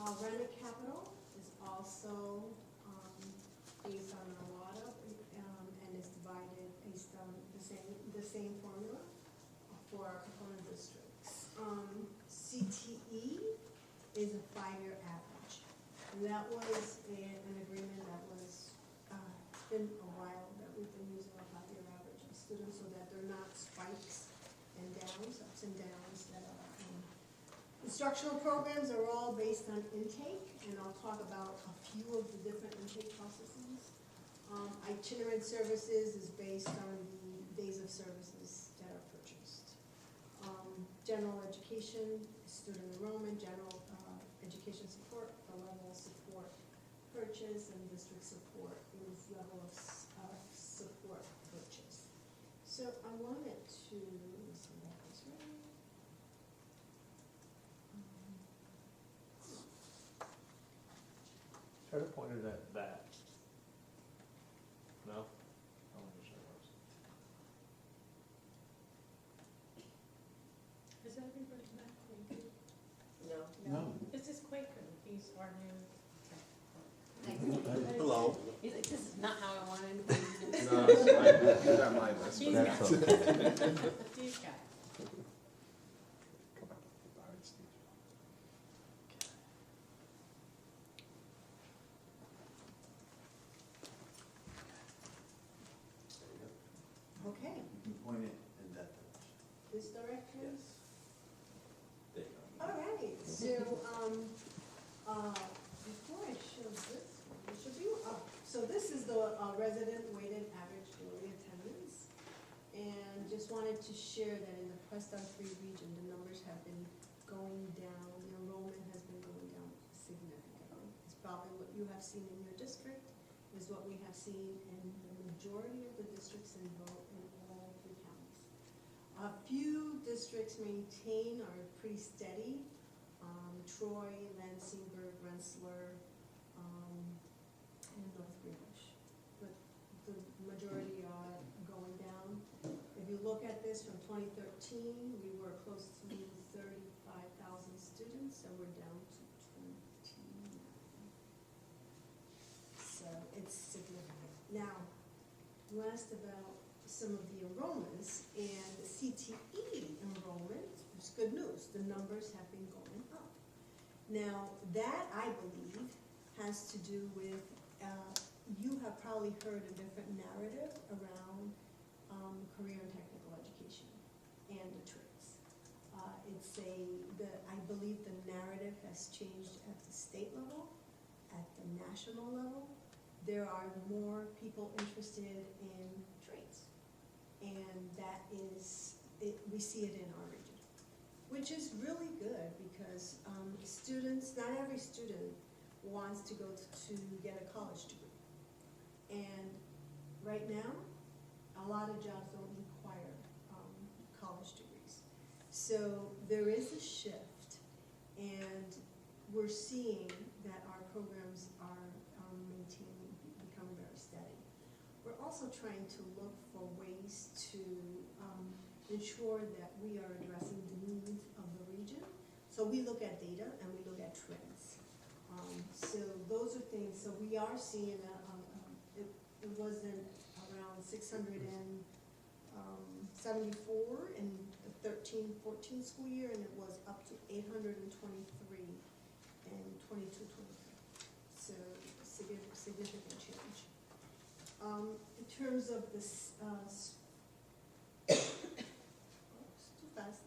Renwick Capital is also based on a lot of, and is divided based on the same formula for our component districts. CTE is a 5-year average. And that was an agreement that was, it's been a while that we've been using a 5-year average of students so that they're not spikes and downs, ups and downs that are. Instructional programs are all based on intake, and I'll talk about a few of the different intake processes. Itinerant services is based on the days of services that are purchased. General education, student enrollment, general education support, the level of support purchase, and district support is level of support purchase. So I wanted to, let's see that was right. Try to point it at that. No? I don't understand those. Is everybody not Quaker? No. This is Quaker, he's our new. Hello. He's like, this is not how I wanted to be. No, it's fine. These are my list. He's but got, that's okay. he's got. Okay, You can point it in that direction. this direction? Yes. There you go. All right, so, before I show this one, it should be, so this is the resident weighted average BOE attendance. And just wanted to share that in the Preston Free region, the numbers have been going down, the enrollment has been going down significantly. It's probably what you have seen in your district, is what we have seen in the majority of the districts in all 3 counties. A few districts maintain are pretty steady. Troy, Lansingburg, Rensselaer, and North Greenwich. But the majority are going down. If you look at this from 2013, we were close to 35,000 students, and we're down to 29. So it's significant. Now, you asked about some of the enrollments, and the CTE enrollment is good news. The numbers have been going up. Now, that, I believe, has to do with, you have probably heard a different narrative around career and technical education and the trades. I believe the narrative has changed at the state level, at the national level. There are more people interested in trades, and that is, we see it in our region, which is really good because students, not every student wants to go to get a college degree. And right now, a lot of jobs don't require college degrees. So there is a shift, and we're seeing that our programs are maintaining, becoming very steady. We're also trying to look for ways to ensure that we are addressing the needs of the region. So we look at data and we look at trends. So those are things, so we are seeing, it wasn't around 674 in the 13-14 school year, and it was up to 823 in 22-23. So significant change. In terms of this, too fast.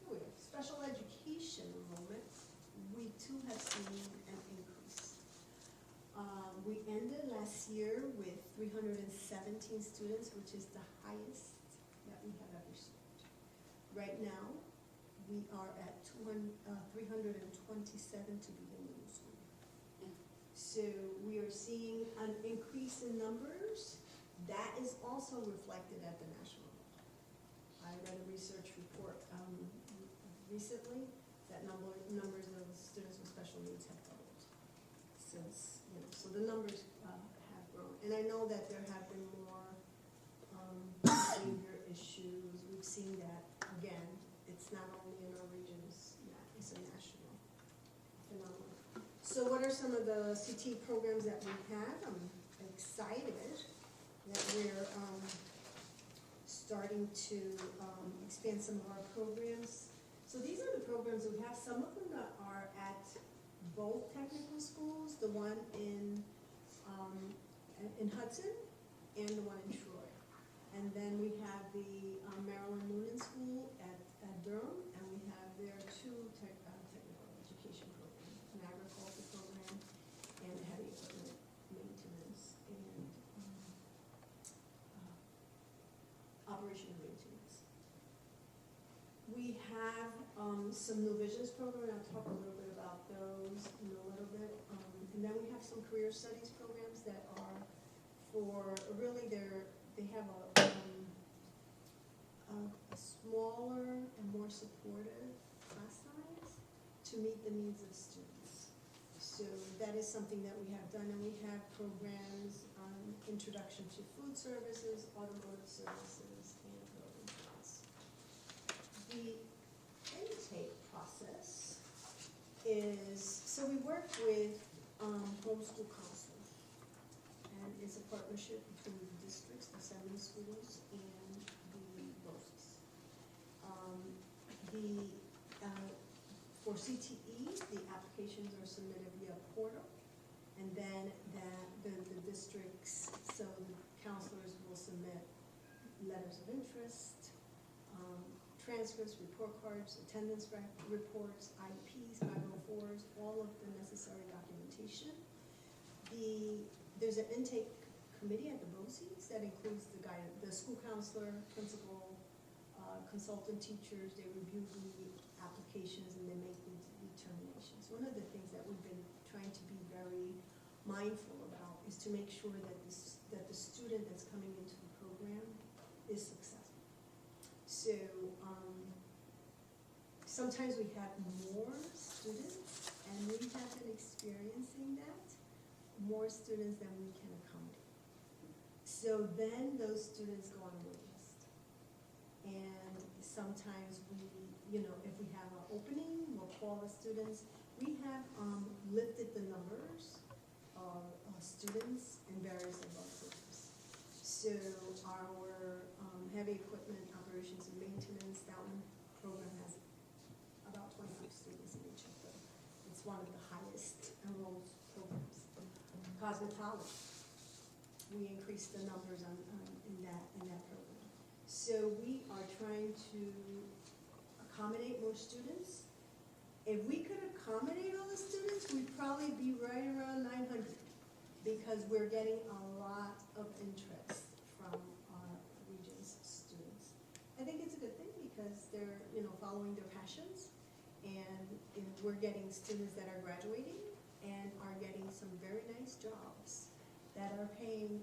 Here we go. Special education enrollment, we too have seen an increase. We ended last year with 317 students, which is the highest that we have ever served. Right now, we are at 327 to begin the new school year. So we are seeing an increase in numbers. That is also reflected at the national level. I read a research report recently that numbers of students with special needs have doubled since, so the numbers have grown. And I know that there have been more behavior issues. We've seen that, again, it's not only in our region, it's a national So what are some of the CT programs that we have? I'm excited that we're starting to expand some of our programs. So these are the programs we have. Some of them that are at both technical schools, the one in Hudson and the one in Troy. And then we have the Maryland Noonan School at Durham, and we have their two technical education programs, an agriculture program and a heavy equipment maintenance and operation and maintenance. We have some New Visions program, I'll talk a little bit about those in a little bit. And then we have some career studies programs that are for, really they have a smaller and more supportive class size to meet the needs of students. So that is something that we have done, and we have programs on introduction to food services, automotive services, and building plans. The intake process is, so we work with homeschool counselors, and it's a partnership between the districts, the 7 schools, and the BOCES. For CTE, the applications are submitted via portal, and then the districts, so the counselors will submit letters of interest, transcripts, report cards, attendance reports, IEPs, 504s, all of the necessary documentation. There's an intake committee at the BOCES that includes the school counselor, principal, consultant teachers. They review the applications and they make the determinations. One of the things that we've been trying to be very mindful about is to make sure that the student that's coming into the program is successful. So sometimes we have more students, and we have been experiencing that, more students than we can accommodate. So then those students go on a wait list. And sometimes if we have an opening, we'll call the students. We have lifted the numbers of students in various of our programs. So our heavy equipment operations and maintenance, that one program has about 25 students in each of them. It's one of the highest enrolled programs. Cosmetology, we increased the numbers in that program. So we are trying to accommodate more students. If we could accommodate all the students, we'd probably be right around 900, because we're getting a lot of interest from our region's students. I think it's a good thing because they're following their passions, and we're getting students that are graduating and are getting some very nice jobs that are paying a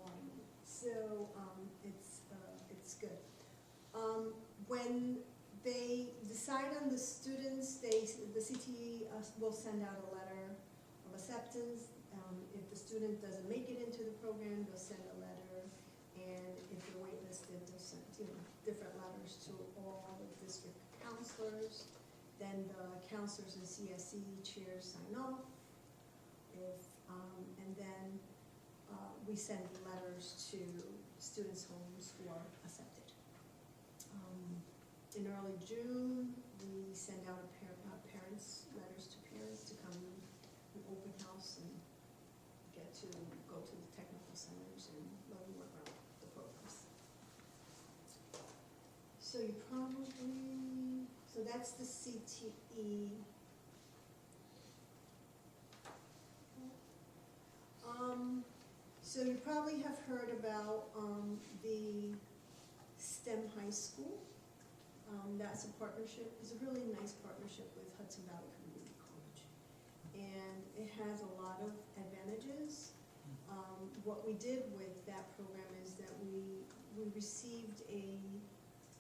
lot of money. So it's good. When they decide on the students, the CTE will send out a letter of acceptance. If the student doesn't make it into the program, they'll send a letter, and if they're waitlisted, they'll send different letters to all the district counselors. Then the counselors and CSE chairs sign off. And then we send letters to students' homes who are accepted. In early June, we send out letters to parents to come and open house and get to go to the technical centers and learn more about the programs. So that's the CTE. So you probably have heard about the STEM High School. That's a partnership. It's a really nice partnership with Hudson Valley Community College. And it has a lot of advantages. What we did with that program is that we received a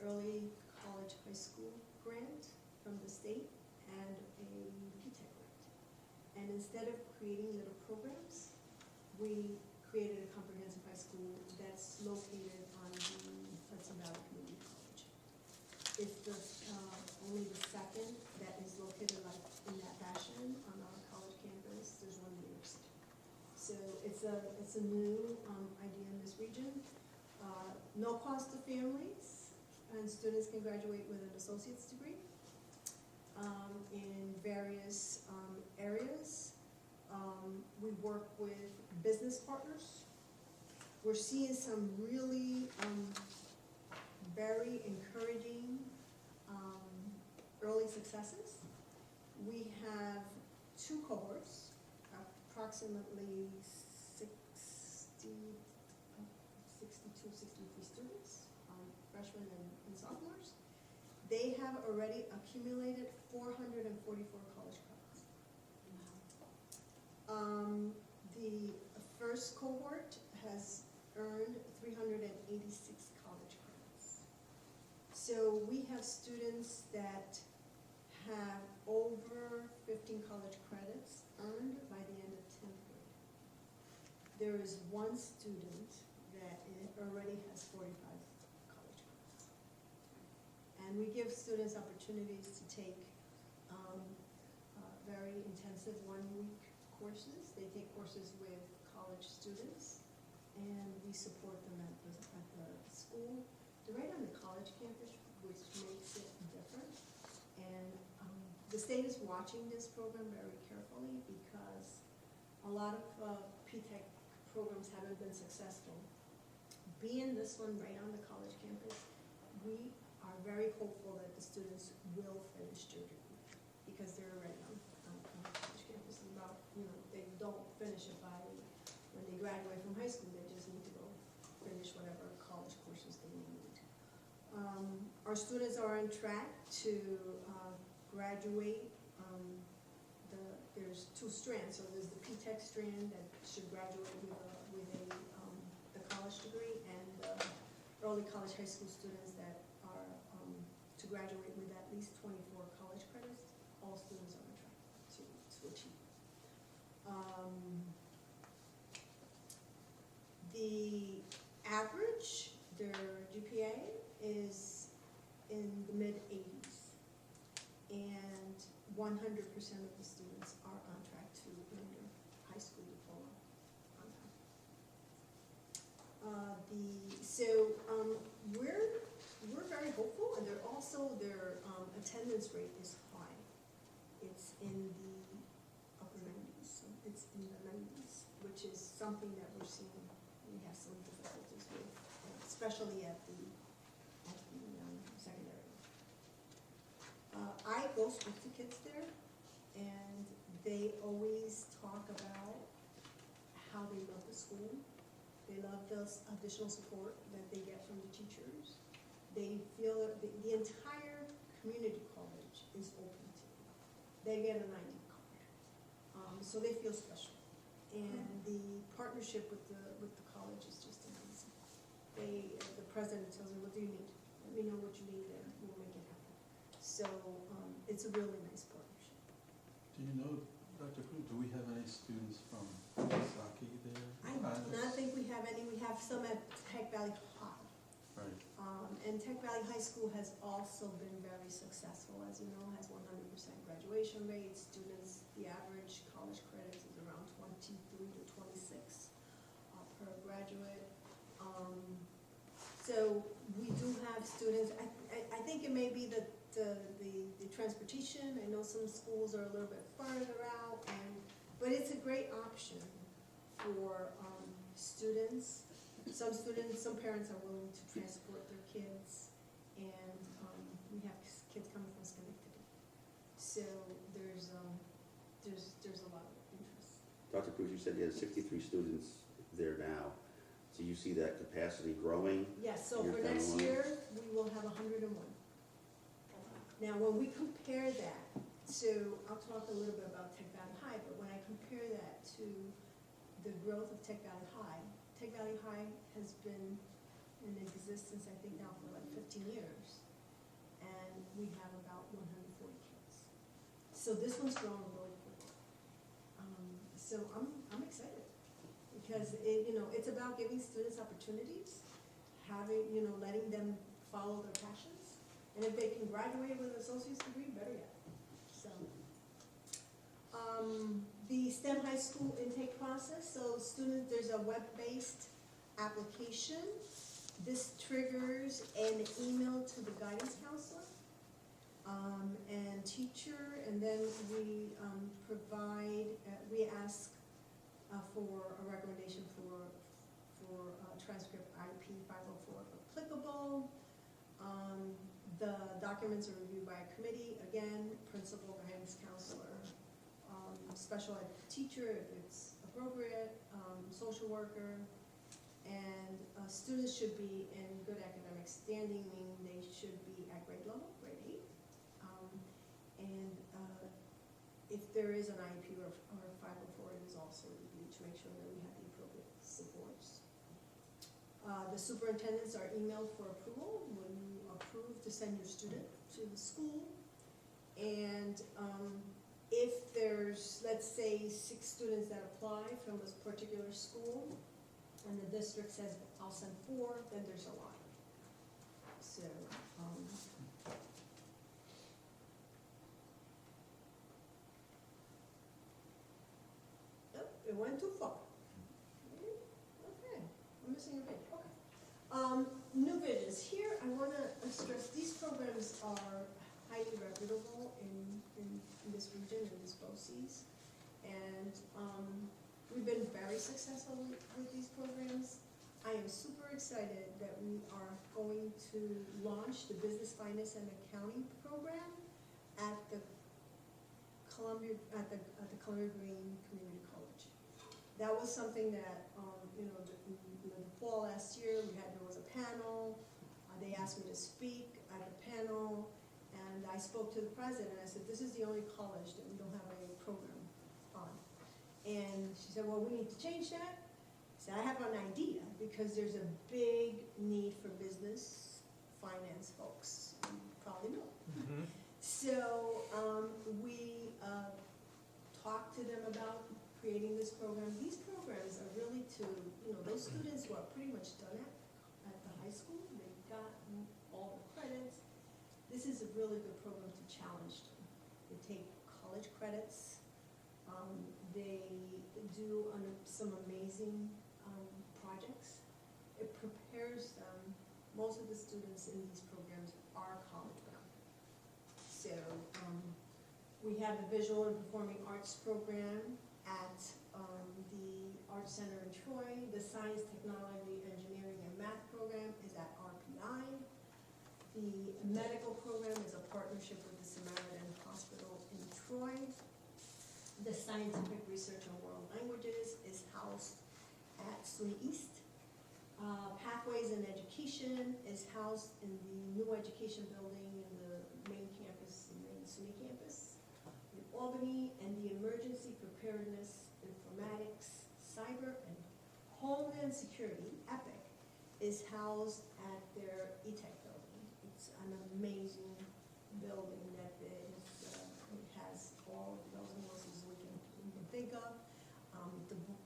early college high school grant from the state and a PTEC grant. And instead of creating little programs, we created a comprehensive high school that's located on the Hudson Valley Community College. It's only the second that is located like in that fashion on our college campus. it's a new idea in this region. No cost to families, and students can graduate with an associate's degree in various areas. We work with business partners. We're seeing some really very encouraging early successes. We have 2 cohorts, approximately 62, 63 students, freshmen and sophomores. They have already accumulated 444 college credits. The first cohort has earned 386 college credits. So we have students that have over 15 college credits earned by the end of 10th grade. There is one student that already has 45 college credits. And we give students opportunities to take very intensive 1-week courses. They take courses with college students, and we support them at the school. They're right on the college campus, which makes it different. And the state is watching this program very carefully because a lot of P-TECH programs haven't been successful. Being this one right on the college campus, we are very hopeful that the students will finish their degree because they're already on the college campus. And about, they don't finish it by when they graduate from high school. They just need to go finish whatever college courses they need. Our students are on track to graduate. There's 2 strands. So there's the P-TECH strand that should graduate with the college degree, and the early college high school students that are to graduate with at least 24 college credits. All students are on track to achieve. The average, their GPA is in the mid-80s, and 100% of the students are on track to earn their high school diploma on time. We're very hopeful, and their attendance rate is high. It's in the upper 90s, so it's in the 90s, which is something that we're seeing. We have some difficulties with, especially at the secondary. I go speak to kids there, and they always talk about how they love the school. They love the additional support that they get from the teachers. They feel that the entire community college is open to them. They get an ID card, so they feel special. And the partnership with the college is just amazing. The president tells me, "What do you need? Let me know what you need, and we'll make it happen." So it's a really nice partnership. Do you know, Dr. Cruz, do we have any students from Coxsackie there? I do not think we have any. We have some at Tech Valley High. Right. And Tech Valley High School has also been very successful, as you know, has 100% graduation rate. Students, the average college credits is around 23 to 26 per graduate. So we do have students. I think it may be the transportation. I know some schools are a little bit farther out, but it's a great option for students. Some parents are willing to transport their kids, and we have kids coming from Schenectady. So there's a lot of interest. Dr. Cruz, you said you had 63 students there now. Do you see that capacity growing? Yes, so Years for down the next line? year, we will have 101. Now, when we compare that to, I'll talk a little bit about Tech Valley High, but when I compare that to the growth of Tech Valley High has been in existence, I think now for like 15 years, and we have about 140 kids. So this one's growing really quickly. So I'm excited, because it's about giving students opportunities, letting them follow their passions, and if they can graduate with an associate's degree, better yet. So the STEM high school intake process. So students, there's a web-based application. This triggers an email to the guidance counselor and teacher, and then we we ask for a recommendation for transcript IP 504 if applicable. The documents are reviewed by a committee, again, principal, guidance counselor, special ed teacher if it's appropriate, social worker, and students should be in good academic standing, meaning they should be at grade level, grade 8. And if there is an IEP or 504, it is also reviewed to make sure that we have the appropriate supports. The superintendents are emailed for approval when you approve to send your student to the school. And if there's, let's say, 6 students that apply from this particular school, and the district says, I'll send 4, then there's a lot. So, oh, it went too far. Okay, I'm missing a page, okay. New Visions, here I wanna stress, these programs are highly reputable in this region, in this BOCES. And we've been very successful with these programs. I am super excited that we are going to launch the Business Finance and Accounting program at the Columbia Green Community College. That was something that, in the fall last year, there was a panel. They asked me to speak at the panel, and I spoke to the president. I said, this is the only college that we don't have a program on. And she said, well, we need to change that. I said, I have an idea, because there's a big need for business finance folks. You probably know. Mm-hmm. So we talked to them about creating this program. These programs are really to, those students who are pretty much done at the high school, they've gotten all the credits. This is a really good program to challenge them. They take college credits. They do some amazing projects. It prepares them. Most of the students in these programs are college bound. So we have the Visual and Performing Arts program at the Art Center in Troy. The Science, Technology, Engineering, and Math program is at RPI. The medical program is a partnership with the Samaritan Hospital in Troy. The Scientific Research on World Languages is housed at SUNY East. Pathways in Education is housed in the new education building in the main campus, the main SUNY campus in Albany. And the Emergency Preparedness, Informatics, Cyber, and Homeland Security, EPIC, is housed at their ETech building. It's an amazing building that it has all of the bells and whistles we can think of.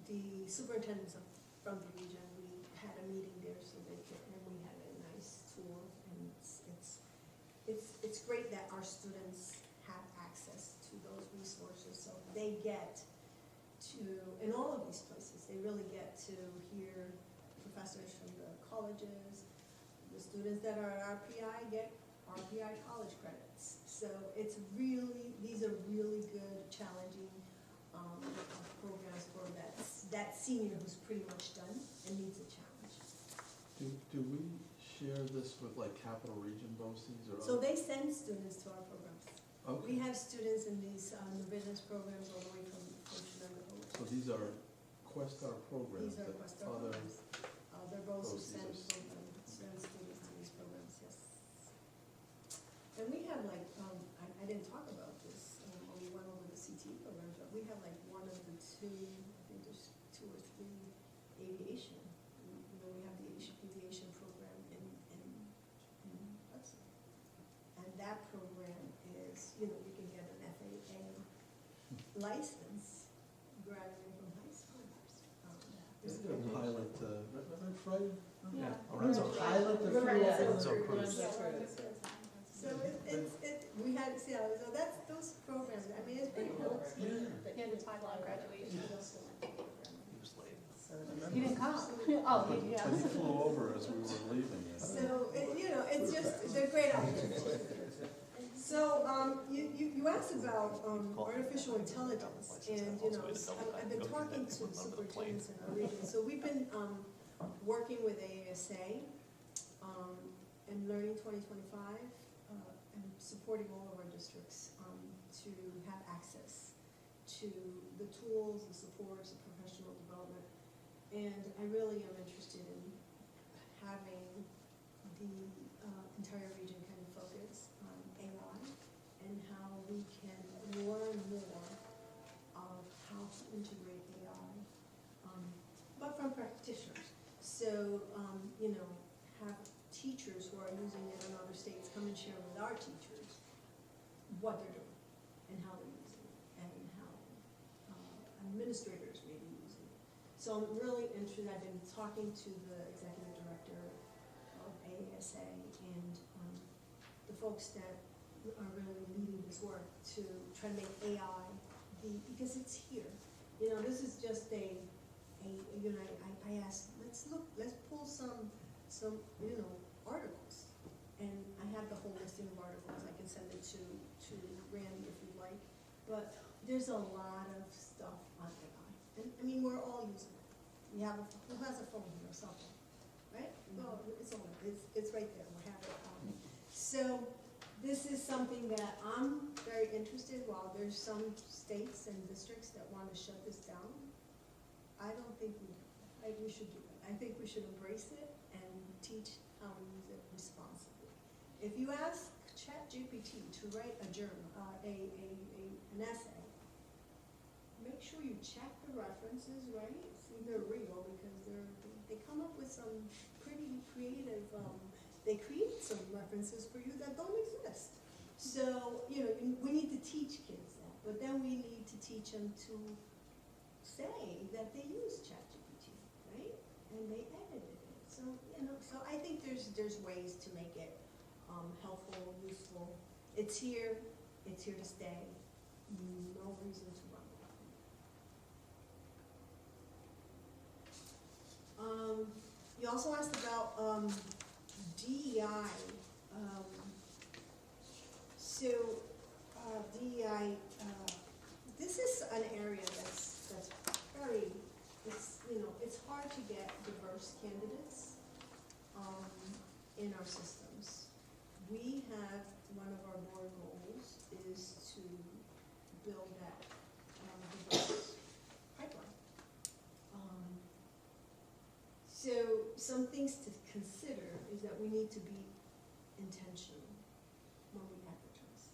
The superintendents from the region, we had a meeting there and we had a nice tour, and it's great that our students have access to those resources, so they get to, in all of these places, they really get to hear professors from the colleges. The students that are at RPI get RPI college credits. So these are really good, challenging programs for that senior who's pretty much done and needs a challenge. Do we share this with like Capital Region BOCES or So other? they send students to our programs. Okay, We have students in these new business programs all the way from Shenandoah. so these are Questar programs These are that Questar other, programs. They're both who BOCES send are students to these programs, yes. And we have like, I didn't talk about this when we went over the CTE programs, but we have like one of the 2, I think there's 2 or 3 aviation. We have the aviation program in Hudson. And that program is, you can get an FAA license graduating from high school. Is there a pilot, Reverend Friday? Yeah. Lorenzo Pilot, the Lorenzo Cruz. So we had, so those programs, I mean, it's pretty cool. Yeah. Yeah, the timeline graduation. Oh, yeah. But he flew over as we were leaving. So, it's just, they're great ideas. So, you asked about artificial intelligence, and, I've been talking to superintendents in our region, so we've been working with AASA and Learning 2025, and supporting all of our districts to have access to the tools, the supports, the professional development. And I really am interested in having the entire region kind of focus on AI and how we can learn more of how to integrate AI, but from practitioners. So, have teachers who are using it in other states come and share with our teachers what they're doing and how they're using it and how administrators may be using it. So I'm really interested. I've been talking to the executive director of AASA and the folks that are really leading this work to try to make AI because it's here. This is just I asked, let's pull some articles. And I have the whole listing of articles. I can send it to Randy if you'd like. But there's a lot of stuff on AI. And we're all using it. Who has a phone here, a cell phone, right? Well, it's right there. We have it. So this is something that I'm very interested. While there's some states and districts that want to shut this down, I don't think we should do that. I think we should embrace it and teach how to use it responsibly. If you ask ChatGPT to write an essay, make sure you check the references, right? See they're real because they come up with some pretty creative. They create some references for you that don't exist. So we need to teach kids that, but then we need to teach them to say that they use ChatGPT, right? And they edited it. So so I think there's ways to make it helpful, useful. It's here to stay. No reason to run away. You also asked about DEI. DEI. This is an area that's very. It's hard to get diverse candidates in our systems. We have one of our board goals is to build that diverse pipeline. So some things to consider is that we need to be intentional when we advertise.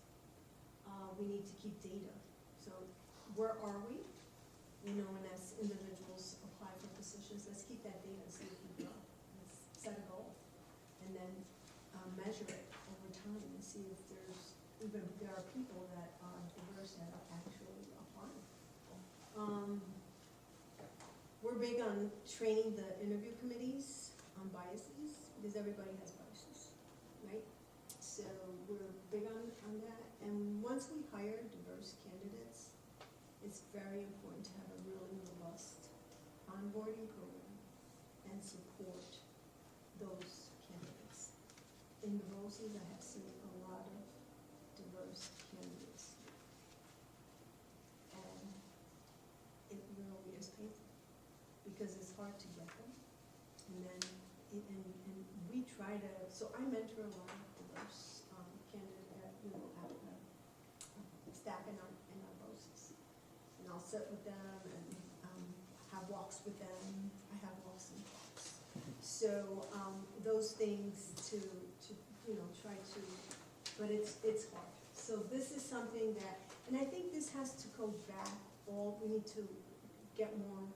We need to keep data. So where are we? And as individuals apply for positions, let's keep that data and see if we grow. Let's set a goal and then measure it over time and see if there are people that are diverse that are actually applying. We're big on training the interview committees on biases because everybody has biases, right? So we're big on that. And once we hire diverse candidates, it's very important to have a really robust onboarding program and support those candidates. In the BOCES, I have seen a lot of diverse candidates. And it really is painful because it's hard to get them. And then, and we try to, so I mentor a lot of diverse candidates, staff in our BOCES. And I'll sit with them and have walks with them. I have walks and talks. So those things to try to, but it's hard. So this is something that, and I think this has to go back. We need to get more,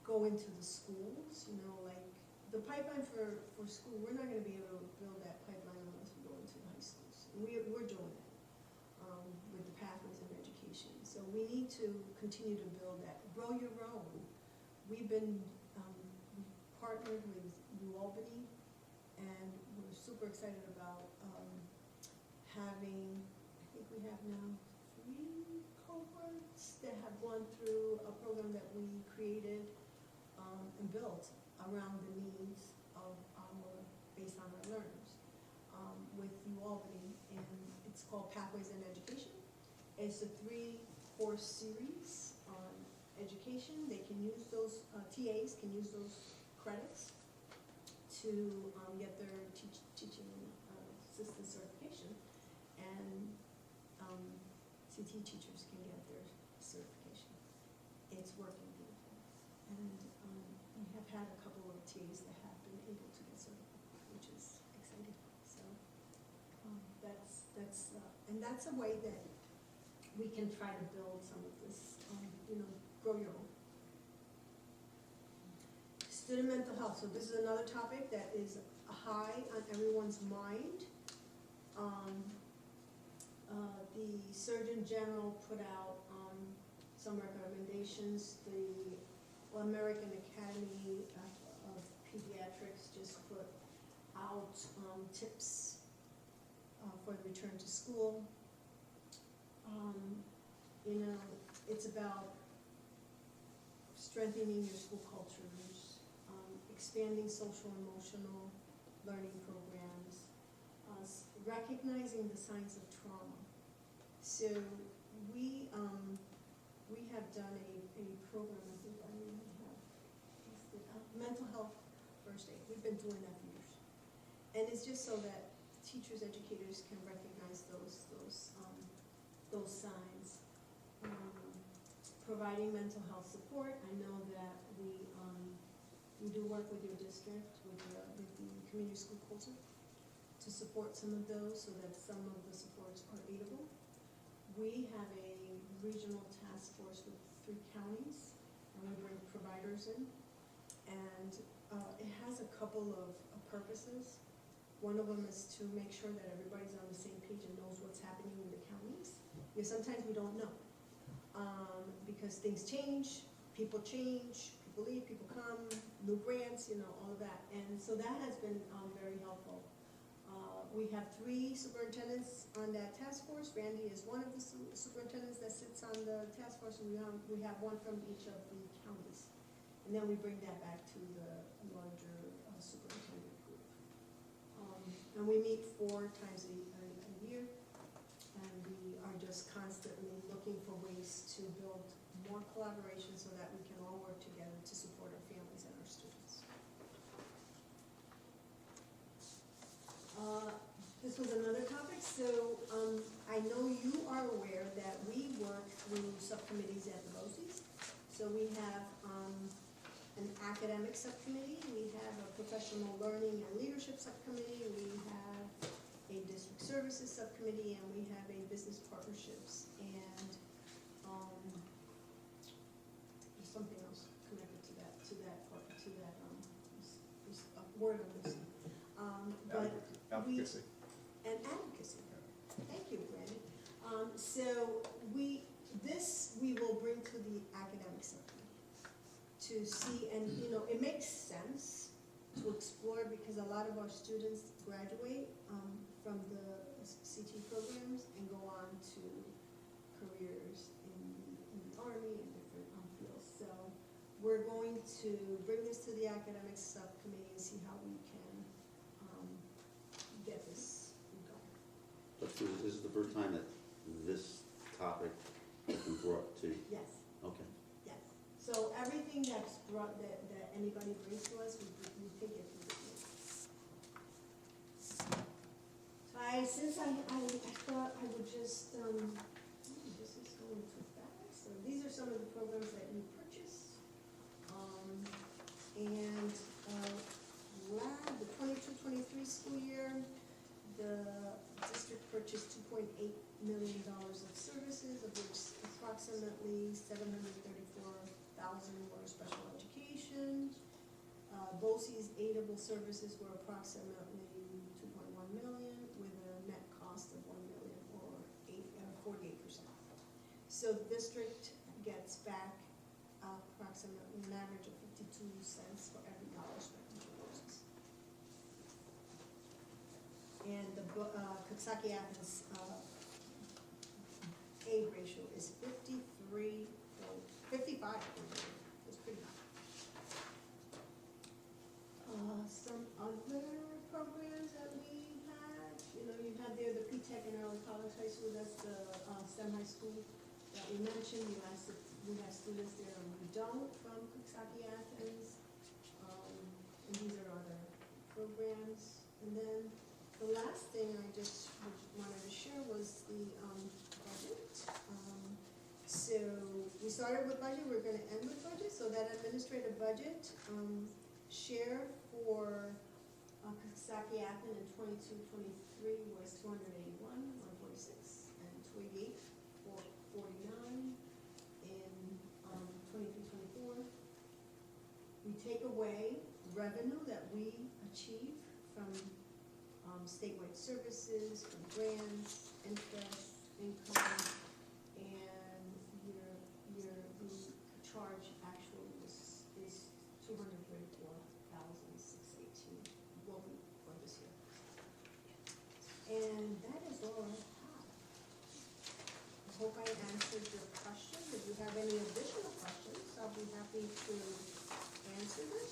go into the schools. Like the pipeline for school. We're not going to be able to build that pipeline unless we go into the high schools. We're doing that. With the pathways of education. So we need to continue to build that. Grow your own. We've been partnered with UAlbany, and we're super excited about having, I think we have now 3 cohorts that have gone through a program that we created and built around the needs of based on our learners, with UAlbany, and it's called Pathways in Education. It's a 3-course series on education. They can use those, TAs can use those credits to get their teaching assistant certification, and CT teachers can get their certification. It's working beautiful, and we have had a couple of TAs that have been able to get certified, which is exciting. So and that's a way that we can try to build some of this, grow your own. Student mental health, so this is another topic that is high on everyone's mind. The Surgeon General put out some recommendations. The American Academy of Pediatrics just put out tips for the return to school. It's about strengthening your school cultures, expanding social emotional learning programs, recognizing the signs of trauma. So we have done a program, I think I even have, mental health first aid. We've been doing that for years. And it's just so that teachers, educators can recognize those signs. Providing mental health support. I know that we do work with your district, with the community school culture, to support some of those so that some of the supports are aidable. We have a regional task force with 3 counties, and we bring providers in. And it has a couple of purposes. One of them is to make sure that everybody's on the same page and knows what's happening in the counties. Because sometimes we don't know. Because things change, people leave, people come, new grants, all of that. And so that has been very helpful. We have 3 superintendents on that task force. Randy is one of the superintendents that sits on the task force, and we have one from each of the counties. And then we bring that back to the larger superintendent group. And we meet 4 times a year, and we are just constantly looking for ways to build more collaboration so that we can all work together to support our families and our students. This was another topic. So I know you are aware that we work through subcommittees at the BOCES. So we have an academic subcommittee, we have a professional learning and leadership subcommittee, we have a district services subcommittee, and we have a business partnerships. And there's something else connected to that word on this. Advocacy. And advocacy. Thank you, Brandon. So we will bring to the academic subcommittee to see, and it makes sense to explore because a lot of our students graduate from the CT programs and go on to careers in the Army and different fields. So we're going to bring this to the academic subcommittee and see how we can get this going. But this is the first time that this topic has been brought to, Yes, okay. yes. So everything that's brought, that anybody brings to us, we take it through the committee. So I thought I would just, this is going too fast. So these are some of the programs that you purchase. And the 22-23 school year, the district purchased $2.8 million of services, of which approximately $734,000 were special education. BOCES aidable services were approximately $2.1 million, with a net cost of $1 million, or 48%. So the district gets back approximately an average of 52 cents for every dollar spent on BOCES. And the Coxsackie-Athens aid ratio is 55. It's pretty high. High School, that's the STEM high school that we mentioned. We have students there and we don't from Coxsackie-Athens. And these are other programs. And then the last thing I just wanted to share was the budget. So we started with budget, we're gonna end with budget. So that administrative budget share for Coxsackie-Athens in 22-23 was $281,146, and $288,449 in 23-24. We take away revenue that we achieve from statewide services, from grants, interest, income, and the charge actually is $234,618 for this year. And that is all I have. I hope I answered your questions. If you have any additional questions, I'll be happy to answer them.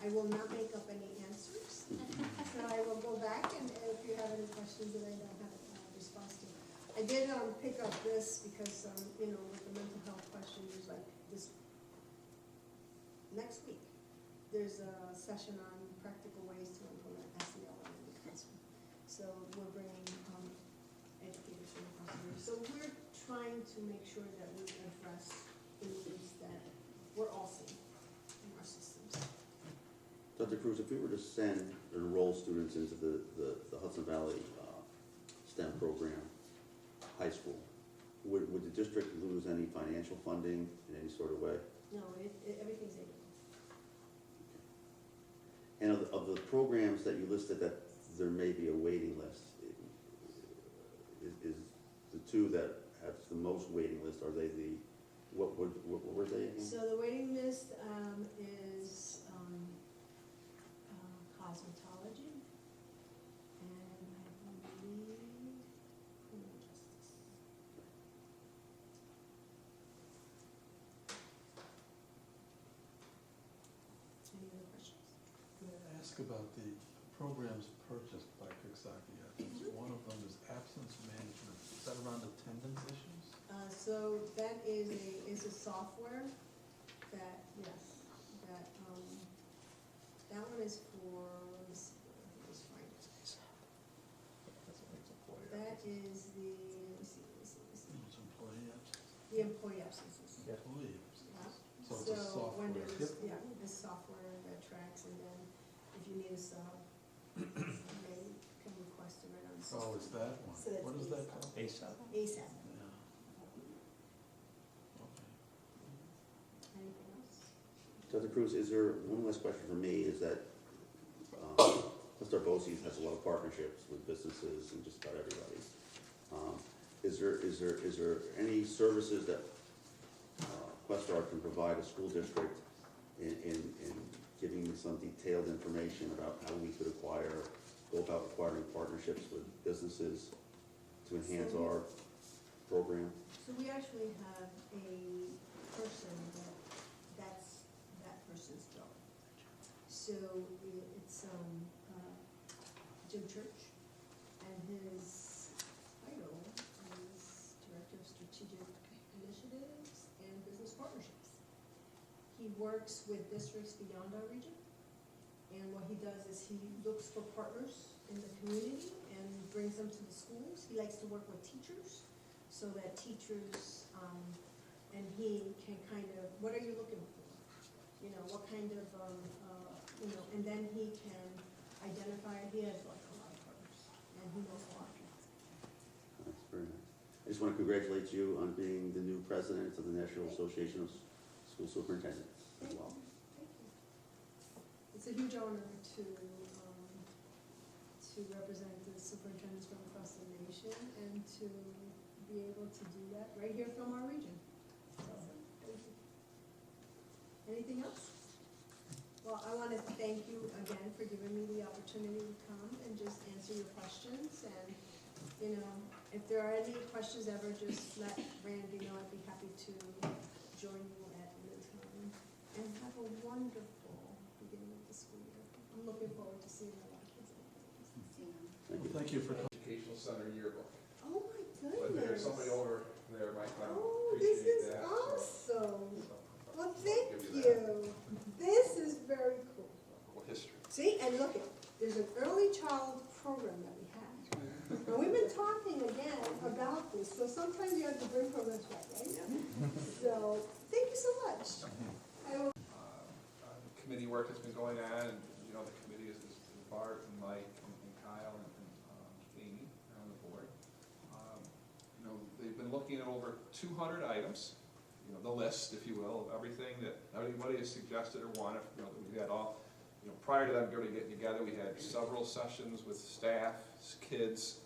I will not make up any answers. So I will go back and if you have any questions that I don't have a response to. I did pick up this because, with the mental health questions, like this, next week, there's a session on practical ways to implement SEL in the classroom. So we're bringing educators from across the board. So we're trying to make sure that we address the needs that we're all seeing in our systems. Dr. Cruz, if we were to send or enroll students into the Hudson Valley STEM program, high school, would the district lose any financial funding in any sort of way? No, everything's able. And of the programs that you listed that there may be a waiting list, is the two that have the most waiting list, are they what were they again? So the waiting list is cosmetology, and I believe criminal justice. Any other questions? Can I ask about the programs purchased by Coxsackie-Athens? One of them is absence management. Is that around attendance issues? So that is a software that, yes, that one is for, let me see, let me find it. That's what makes employer. That is the, let me see. It's employee absence. The employee absences. Yeah. Employee absence. Yeah. So it's a when software. there's, yeah, this software that tracks, and then if you need a sub, they can request it right on the system. Oh, it's that one. So that's What is that ASAP. called? ASAP. ASAP. Yeah. Okay. Anything else? Dr. Cruz, is there, one last question for me, is that Mr. BOCES has a lot of partnerships with businesses and just about everybody. Is there any services that Questar can provide a school district in giving some detailed information about how we could go about acquiring partnerships with businesses to enhance our program? So we actually have a person that's that person's job. So it's Jim Church, and his title is Director of Strategic Initiatives and Business Partnerships. He works with districts beyond our region, and what he does is he looks for partners in the community and brings them to the schools. He likes to work with teachers, so that teachers, and he can kind of, what are you looking for? What kind of, and then he can identify, he has like a lot of partners, and he knows a lot. That's very nice. I just want to congratulate you on being the new president of the National Association of School Superintendents as well. Thank you. It's a huge honor to represent the superintendents from across the nation and to be able to do that right here from our region. So, thank you. Anything else? Well, I want to thank you again for giving me the opportunity to come and just answer your questions. And, if there are any questions ever, just let Randy know. I'd be happy to join you at any time. And have a wonderful beginning of the school year. I'm looking forward to seeing a lot of kids. Thank you. Thank you for Educational Center yearbook. Oh my goodness. But there's somebody over there, might Oh, this appreciate is that. awesome. So, Well, I'll thank give that. you. This is very cool. Well, history. See, and look, there's an early child program that we have. And we've been talking again about this, so sometimes you have to bring programs back, right? So, thank you so much. I will Committee work that's been going on, and, you know, the committee is Bart and Mike and Kyle and Amy are on the board. You know, they've been looking at over 200 items, you know, the list, if you will, of everything that everybody has suggested or wanted. You know, we had all, you know, prior to them getting together, we had several sessions with staff, kids,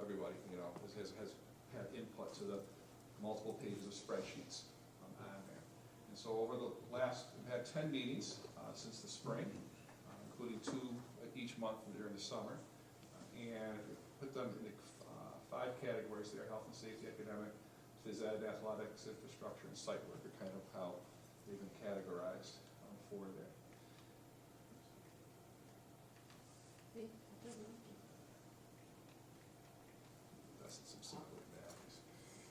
everybody, you know, has had input to the multiple pages of spreadsheets on there. And so over the last, we've had 10 meetings since the spring, including 2 each month during the summer. And if we put them in the 5 categories there: health and safety, academic, phys ed, athletics, infrastructure, and site work are kind of how they've been categorized for there. That's some simple examples.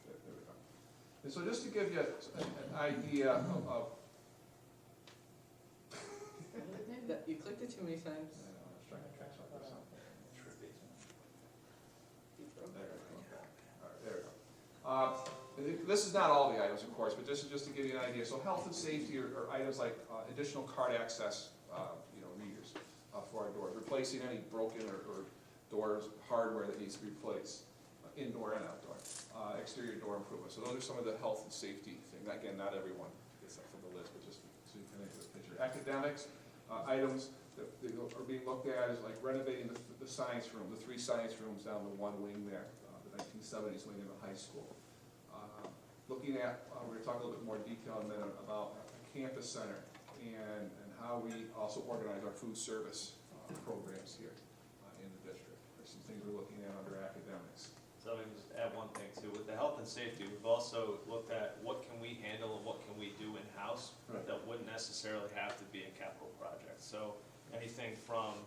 There we go. And so just to give you an idea of You clicked it too many times. I was trying to catch up with something. There we go. All right, there we go. This is not all the items, of course, but just to give you an idea. So health and safety are items like additional card access, you know, readers for our doors, replacing any broken or doors, hardware that needs to be replaced, indoor and outdoor, exterior door improvements. So those are some of the health and safety things. Again, not everyone gets that from the list, but just so you can get a picture. Academics, items that are being looked at is like renovating the science room, the 3 science rooms down the one wing there, the 1970s wing in the high school. Looking at, we're going to talk a little bit more detail in a minute about a campus center and how we also organize our food service programs here in the district. There's some things we're looking at under academics. So let me just add one thing too. With the health and safety, we've also looked at what can we handle and what can we do in-house Right. that wouldn't necessarily have to be a capital project. So anything from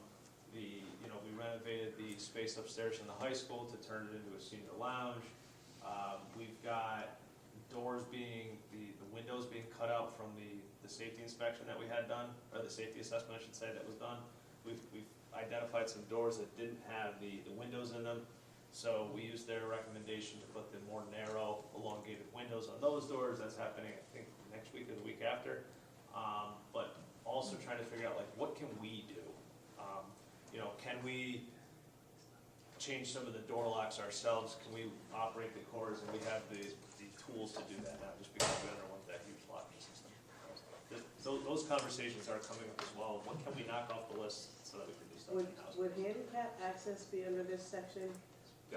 the, you know, we renovated the space upstairs in the high school to turn it into a senior lounge. We've got doors being, the windows being cut out from the safety inspection that we had done, or the safety assessment, I should say, that was done. We've identified some doors that didn't have the windows in them. So we used their recommendation to put the more narrow, elongated windows on those doors. That's happening, I think, next week or the week after. But also trying to figure out, like, what can we do? You know, can we change some of the door locks ourselves? Can we operate the cores? And we have the tools to do that now, just because we don't want that huge locking system. Those conversations are coming up as well. What can we knock off the list so that we can do stuff in-house? Would handicap access be under this section?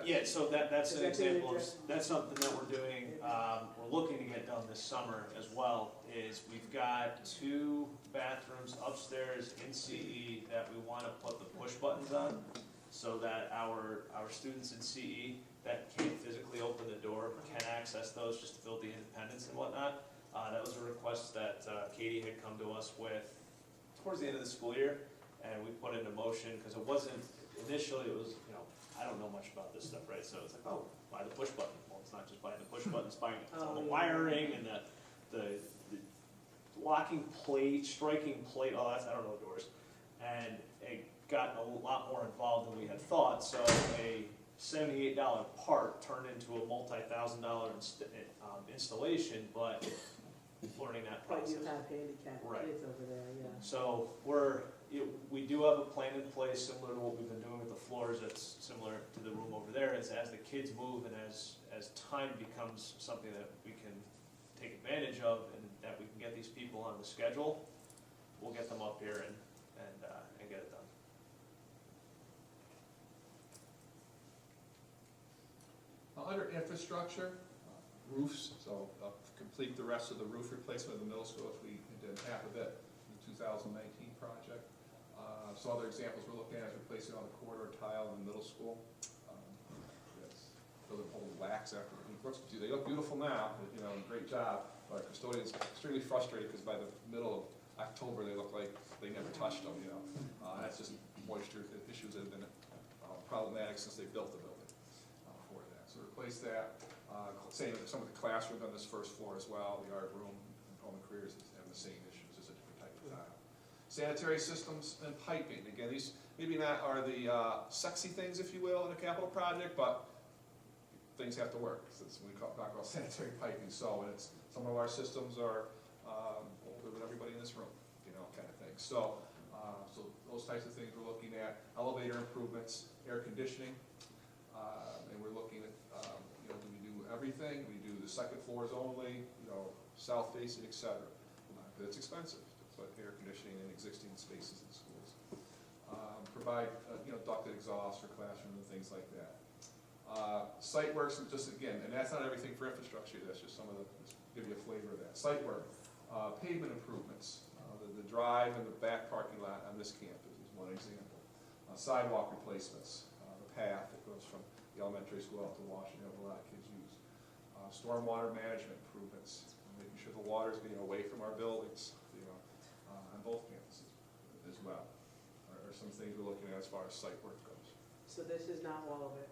Yeah, so that's Is an that being example of, addressed? that's something that we're doing, we're looking to get done this summer as well, is we've got 2 bathrooms upstairs in CE that we wanna put the push buttons on, so that our students in CE that can't physically open the door can access those just to build the independence and whatnot. That was a request that Katie had come to us with towards the end of the school year, and we put into motion, because it wasn't, initially it was, you know, I don't know much about this stuff, right? So it's like, oh, buy the push button. Well, it's not just buying the push button, it's buying all the wiring and the locking plate, striking plate, all that, I don't know doors. And it got a lot more involved than we had thought, so a $78 part turned into a multi-$1,000 installation, but learning that But process. you have handicapped Right. kids over there, yeah. So we do have a plan in place similar to what we've been doing with the floors. That's similar to the room over there. As the kids move and as time becomes something that we can take advantage of and that we can get these people on the schedule, we'll get them up here and get it done. Under infrastructure, roofs, so complete the rest of the roof replacement of the middle school, which we did half of it in the 2019 project. Some other examples we're looking at is replacing all the corridor tile in the middle school. Building whole wax after they look beautiful now, you know, great job. But custodians extremely frustrated because by the middle of October they look like they never touched them, you know. That's just moisture issues that have been problematic since they built the building. replace that. Same with some of the classrooms on this first floor as well, the art room, and home and careers have the same issues, just a different type of tile. Sanitary systems and piping, again, these maybe not are the sexy things, if you will, in a capital project, but things have to work, since we talk about sanitary piping, so, and it's, some of our systems are older than everybody in this room, you know, kind of thing. So, so those types of things we're looking at, elevator improvements, air conditioning, and we're looking at, you know, do we do everything? Do we do the second floors only, you know, south facing, et cetera? Because it's expensive to put air conditioning in existing spaces in schools. Provide, you know, ducted exhaust for classrooms and things like that. Site works, just again, and that's not everything for infrastructure, that's just some of the, just give you a flavor of that. Site work, pavement improvements, the drive and the back parking lot on this campus is one example. Sidewalk replacements, the path that goes from the elementary school out to Washington, a lot of kids use. Stormwater management improvements, making sure the water's getting away from our buildings, you know, on both campuses as well. Are some things we're looking at as far as site work goes. So this is not all of it.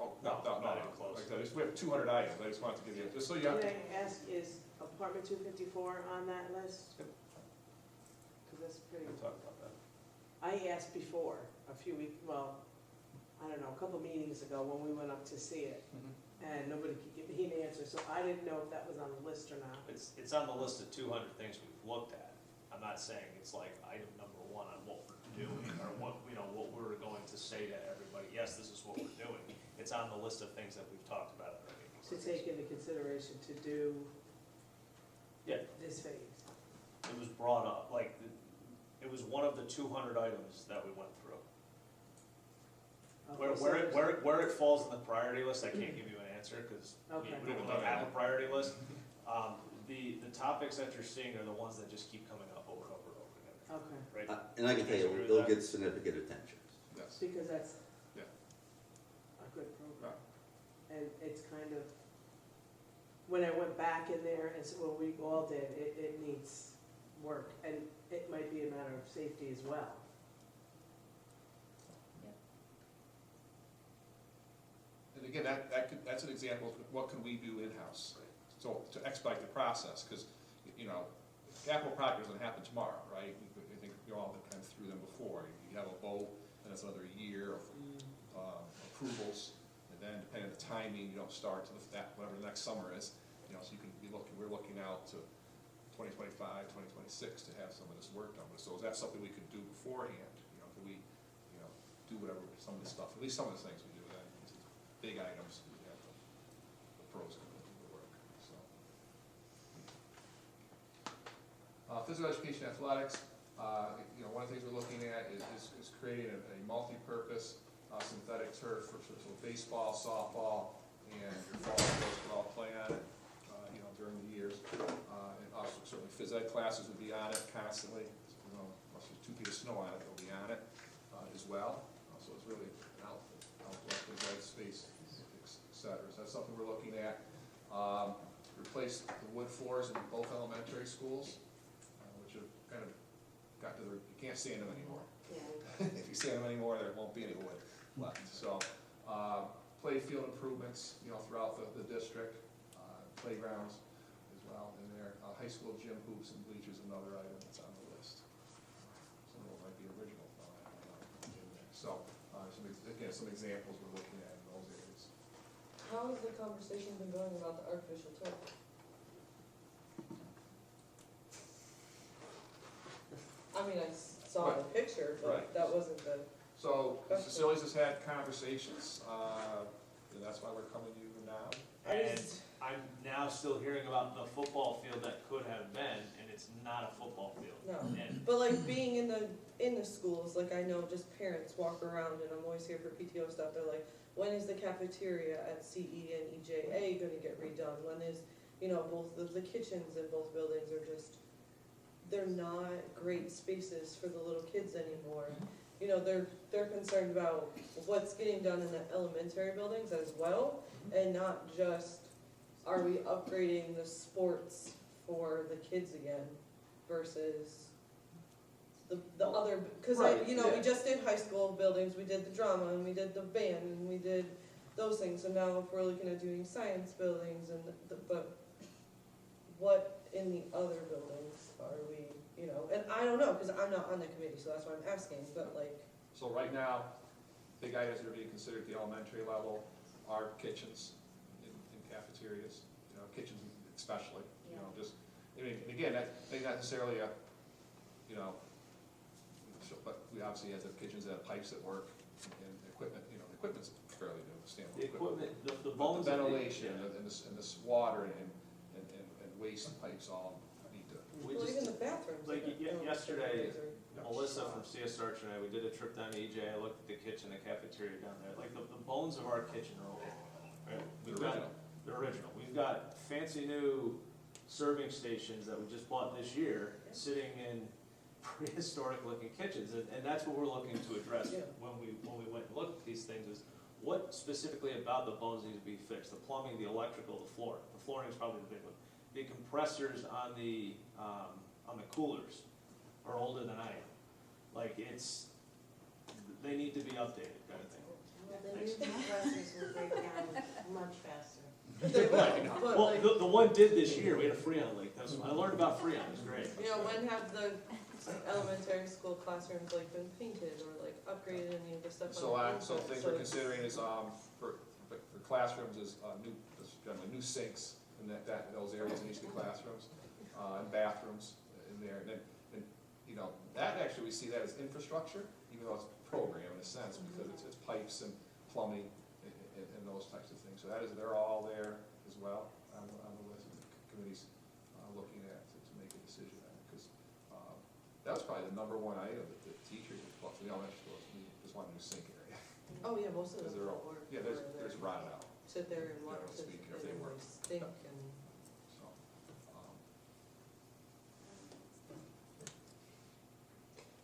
Oh, No, not even close. Like that. We have 200 items, I just wanted to give you, just so you Can have. I ask, is apartment 254 on that list? Yep. Because that's pretty, We'll talk about that. I asked before, a few weeks, well, I don't know, a couple meetings ago when we went up to see it, and nobody could give me an answer, so I didn't know if that was on the list or not. It's on the list of 200 things we've looked at. I'm not saying it's like item number one on what we're doing, or what, you know, what we're going to say to everybody, yes, this is what we're doing. It's on the list of things that we've talked about at our meetings. To take into consideration to do Yeah. this phase. It was brought up, like, it was one of the 200 items that we went through. Okay, so Where it falls in the priority list, I can't give you an answer, because Okay. we don't have a priority list. The topics that you're seeing are the ones that just keep coming up over and over and over again, Okay, right? And I can tell you, Agree with it'll that? get significant attention. Yes. because that's Yeah. a good program. And it's kind of, when I went back in there, and so what we all did, it needs work, and it might be a matter of safety as well. And again, that's an example of what can we do in-house, so to expedite the process, because, you know, capital project doesn't happen tomorrow, right? I think we all have kind of through them before. You have a vote, and it's another year of approvals, and then depending on the timing, you don't start to whatever the next summer is, you know, so you can be we're looking out to 2025, 2026 to have some of this work done. So is that something we could do beforehand? You know, could we, you know, do whatever, some of this stuff, at least some of the things we do, then, big items, we have the pros can do the work, so. Physical education athletics, you know, one of the things we're looking at is creating a multi-purpose synthetic turf for so baseball, softball, and your fall sports can all play on it, you know, during the years. And also certainly phys ed classes would be on it constantly, you know, unless there's 2 feet of snow on it, they'll be on it as well. So it's really an outdoor phys ed space, et cetera. So that's something we're looking at. Replace the wood floors in both elementary schools, which have kind of got to the, you can't stand them anymore. Yeah. If you stand them anymore, there won't be any wood left. So, play field improvements, you know, throughout the district, playgrounds as well in there. High school gym hoops and bleachers, another item that's on the list. Some of them might be original, I don't know, in there. So, again, some examples we're looking at in those areas. How has the conversation been going about the artificial turf? I mean, I saw the picture, but Right. that wasn't the, So, the facilities has had conversations, and that's why we're coming to you now. And I'm now still hearing about the football field that could have been, and it's not a football field. no. And But like being in the schools, like I know just parents walk around and I'm always here for PTO stuff, they're like, when is the cafeteria at CE and EJA gonna get redone? When is, you know, both of the kitchens in both buildings are just, they're not great spaces for the little kids anymore. You know, they're concerned about what's getting done in the elementary buildings as well, and not just, are we upgrading the sports for the kids again versus the other, because Right, you know, yeah. we just did high school buildings, we did the drama, and we did the band, and we did those things. So now if we're looking at doing science buildings and, but what in the other buildings are we, you know, and I don't know, because I'm not on the committee, so that's why I'm asking, but like, So right now, big items that are being considered at the elementary level are kitchens in cafeterias, you know, kitchens especially, you know, just, I mean, and again, that may not necessarily a, you know, but we obviously have the kitchens that have pipes that work and equipment, you know, the equipment's fairly new, the standard The equipment. equipment, the But bones. the of the- ventilation and this water and waste pipes all need to. We well, just, even the bathrooms. like, I don't know, yesterday, are- Melissa from CS Arch and I, we did a trip down to EJ, I looked at the kitchen, the cafeteria down there, like, the bones of our kitchen are old, right? We've got, Original. they're original, we've got fancy new serving stations that we just bought this year, sitting in prehistoric looking kitchens, and that's what we're looking to address Yeah. when we went and looked at these things, is what specifically about the bones needs to be fixed, the plumbing, the electrical, the flooring is probably the big one. The compressors on the coolers are older than I am. Like, they need to be updated, kind of thing. Well, the new compressors will break down much faster. They will, but Well, like, the one did this year, we had a Freon leak, I learned about Freon, it was great. you know, when have the elementary school classrooms like been painted or like upgraded any of the stuff So, on the so inside? things So we're it's- considering is, for classrooms is, generally new sinks in those areas in each of the classrooms, and bathrooms in there, and then, you know, that actually, we see that as infrastructure, even though it's a program in a sense, because it's pipes and plumbing and those types of things, so they're all there as well on the list that the committee's looking at to make a decision on, because, that was probably the number one item that the teachers, well, the elementary schools, just want a new sink area. Oh, yeah, most of them Because they're all, don't work. yeah, where there's they're- rotted out, sit there and watch Generally it speaking, if and they then work. they stink and. so.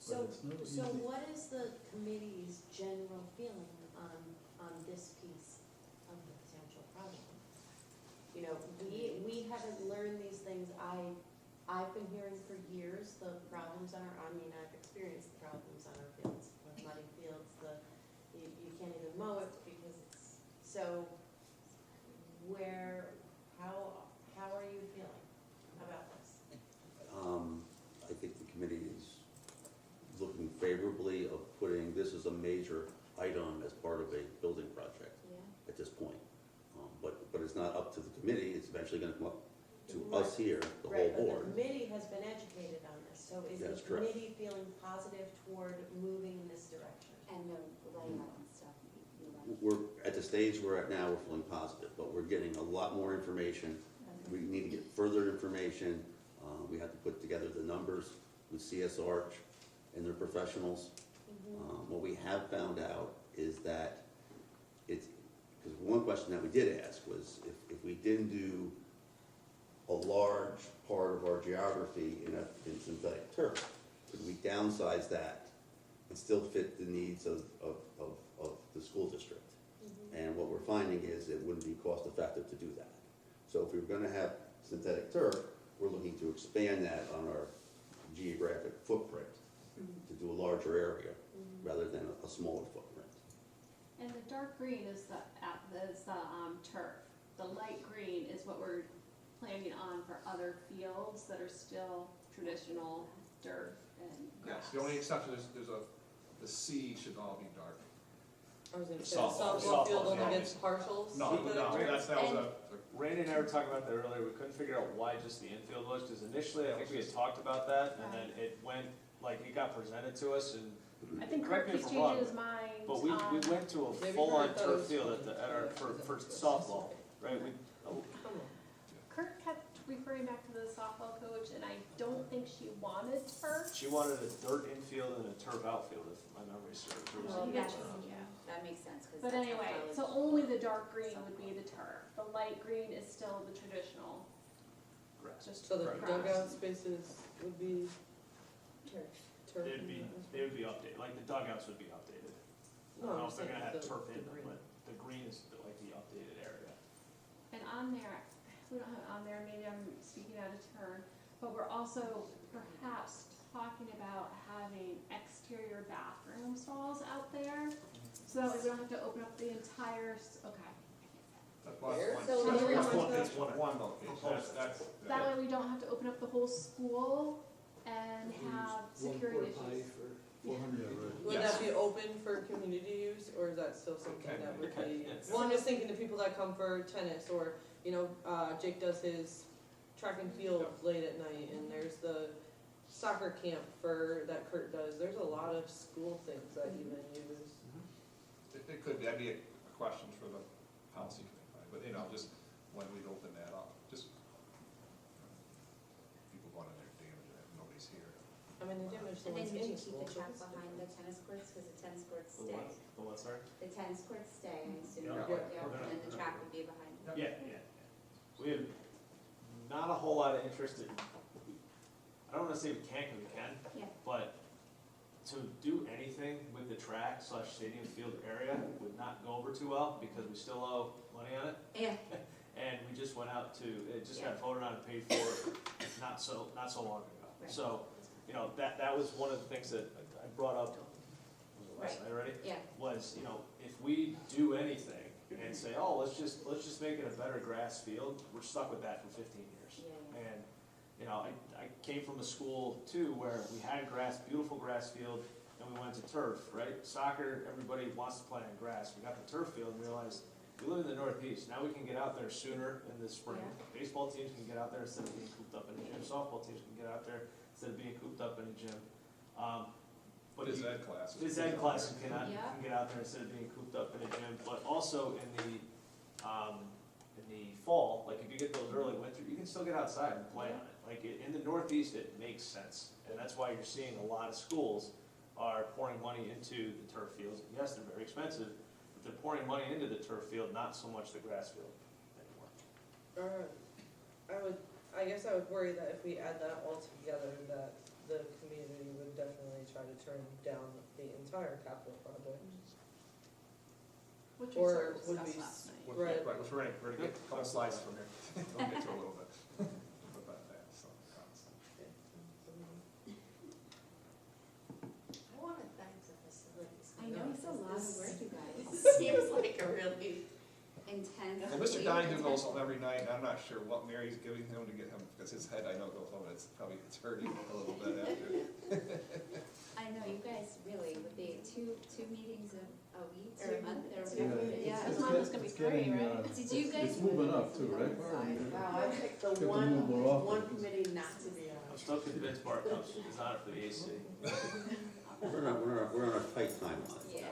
So, But it's no so easy- what is the committee's general feeling on this piece of the potential project? You know, we haven't learned these things, I've been hearing for years the problems on our, I mean, I've experienced the problems on our fields, with muddy fields, you can't even mow it because it's, so how are you feeling about this? I think the committee is looking favorably of putting this as a major item as part of a building project Yeah? at this point. But it's not up to the committee, it's eventually gonna come up to us here, the whole Right, but board. the committee has been educated on this, so is That's the correct. committee feeling positive toward moving in this direction? And the layout and stuff, you like. We're, at the stage we're at now, we're feeling positive, but we're getting a lot more information. We need to get further information. We have to put together the numbers with CS Arch and their professionals. What we have found out is that it's, because one question that we did ask was if we didn't do a large part of our geography in synthetic turf, could we downsize that and still fit the needs of the school district? And what we're finding is it wouldn't be cost effective to do that. So if we were gonna have synthetic turf, we're looking to expand that on our geographic footprint to do a larger area rather than a smaller footprint. And the dark green is the turf. The light green is what we're planning on for other fields that are still traditional dirt and grass. Yes, the only exception is, the seed should all be dark. I was gonna say, Softball, softball field softball, only yeah. gets partials. No, that was a, Randy and I were talking about that earlier, we couldn't figure out why just the infield was, because initially, I think we had talked about that, and then it went, like, it got presented to us, and I think correct Kirk me if keeps I'm wrong, changing his mind. but we went to a Maybe full-on Kirk thought it turf was field fun. at our, for softball, right? Come on. Kirk kept referring back to the softball coach, and I don't think she wanted her. She wanted a dirt infield and a turf outfield, if my memory serves. Or was Well, it- that's, Yeah. that makes sense, cause But that's how anyway, college- so only the dark green would be the turf. The light green is still the traditional, Grass. just So the Correct. dugout spaces would be turf. turf. It'd be, they would be updated, like the dugouts would be updated. I don't know if they're gonna have turf in them, but the green is like the updated area. and on there, we don't have it on there, maybe I'm speaking out of turn, but we're also perhaps talking about having exterior bathroom stalls out there. So that way we don't have to open up the entire, okay. That's one, Where? one. So That's where one- was that's that? one location, that's. That way we don't have to open up the whole school and have security issues. Yeah, right. Would Yes. that be open for community use, or is that still something Okay, that would okay, be? yes. Well, I'm just thinking to people that come for tennis, or, you know, Jake does his track and field late at night, and there's the soccer camp that Kurt does. There's a lot of school things that even use. It could be, that'd be a question for the policy committee, but, you know, just when we'd open that up, just people going in there damaging it, nobody's here. I mean, the damage the And then ones would in you the keep school. the track behind the tennis courts, because the tennis courts The stay? what, the what, sorry? The tennis courts stay, I assume, Yeah. yeah, and the track would be behind. Yeah. We have not a whole lot of interest in, I don't wanna say we can't, cause we can. Yeah. But to do anything with the track / stadium field area would not go over too well, because we still owe money on it. Yeah. And we just went out to, it just got voted on and paid for not so long ago. Right. So, you know, that was one of the things that I brought up, was it last night already? Yeah, Was, you know, if we do anything and say, oh, let's just make it a better grass field, we're stuck with that for 15 years. yeah, And, you know, I came from a school too where we had grass, beautiful grass field, and we went to turf, right? Soccer, everybody wants to play on grass. We got the turf field and realized we live in the Northeast. Now we can get out there sooner in the spring. Baseball teams can get out there instead of being cooped up in a gym. Softball teams can get out there instead of being cooped up in a gym. But Phys ed classes. Phys ed classes can Yeah. get out there instead of being cooped up in a gym, but also in the fall, like if you get those early winter, you can still get outside and play on it. Like in the Northeast, it makes sense, and that's why you're seeing a lot of schools are pouring money into the turf fields. Yes, they're very expensive, but they're pouring money into the turf field, not so much the grass field anymore. I guess I would worry that if we add that all together, that the community would definitely try to turn down the entire capital project. Which we Or sort of would discussed be last night. Right. Right, we're gonna get a couple slides from here, we'll get to a little bit about that, so. I wanna thank the facilities. I know, it's a lot of work, you guys. Seems like a really intense. And Mr. Donahue goes home every night, I'm not sure what Mary's giving him to get him, because his head, I know, goes home, it's hurting a little bit after. I know, you guys really, with the two meetings a week or a month or Yeah, whatever it is. Yeah, mine was gonna be it's getting, three, right? Did you guys? It's moving up too, right? Wow, I picked the Get to one, move more often. one committee not to be I'm on. still convinced Bart Cubs is on it for the AC. We're on a tight timeline Yeah.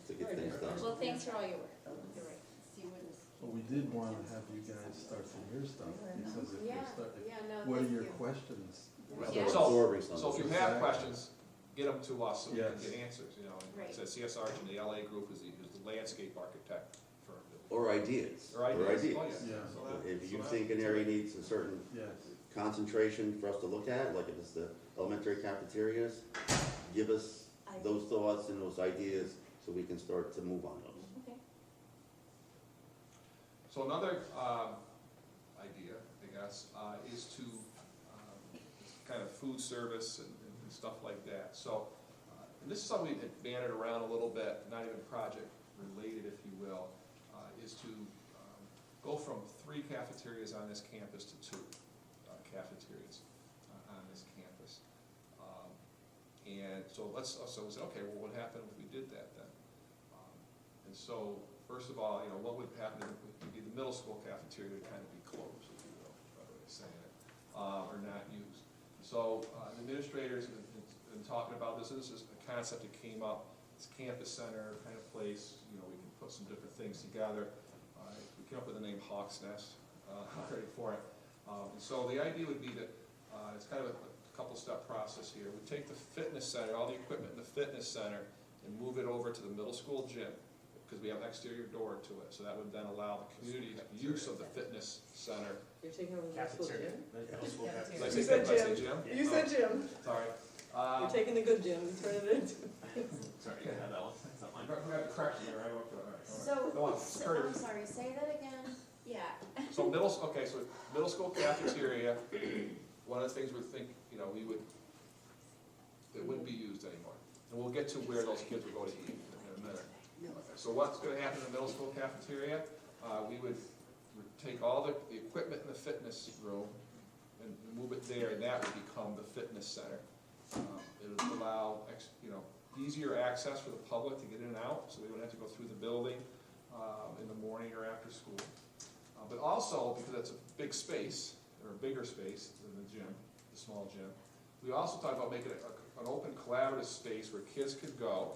to get things done. Well, thanks for all your work. You're right. See where this. Well, we did want to have you guys start to hear stuff, because if Yeah, you start, yeah, no, what are thank your you. questions? Yeah. So absorbing some So of if you this. have questions, get them to us so we can Yes. get answers, you know. And Right. it says CSR and the LA group is the landscape architect firm. Or ideas. Or ideas. Oh, Yeah. So that- If you so think an area needs a certain Yes, concentration for us to look at, like if it's the elementary cafeterias, give us those thoughts and those ideas so we can start to move on those. Okay. So another idea, I guess, is to kind of food service and stuff like that. So, and this is something we had bantered around a little bit, not even project related, if you will, is to go from 3 cafeterias on this campus to 2 cafeterias on this campus. And so so we said, okay, well, what happened if we did that then? And so, first of all, you know, what would happen if maybe the middle school cafeteria would kind of be closed, if you will, better way of saying it, or not used. So, the administrators have been talking about this. This is a concept that came up. It's a campus center kind of place. You know, we can put some different things together. We came up with the name Hawk's Nest already for it. And so the idea would be that it's kind of a couple-step process here. We take the fitness center, all the equipment in the fitness center, and move it over to the middle school gym, because we have an exterior door to it. So that would then allow the community's use of the fitness center. You're taking over the middle school Cafeteria. gym? Middle school Did I cafeteria. say You said did I say gym. gym? You said gym. Sorry. You're taking the good gym and turning it into. Sorry, you can have that one. That's not mine. We have a correction there, right? Okay, all right. So, Go on, so Kurt. I'm sorry, say that again. Yeah. So middle school cafeteria, one of the things we're thinking, you know, it wouldn't be used anymore. And we'll get to where those kids would go to eat in a minute. So what's gonna happen in the middle school cafeteria? We would take all the equipment in the fitness room and move it there, and that would become the fitness center. It would allow, easier access for the public to get in and out, so we wouldn't have to go through the building in the morning or after school. But also, because it's a big space, or a bigger space than the gym, the small gym, we also talked about making it an open collaborative space where kids could go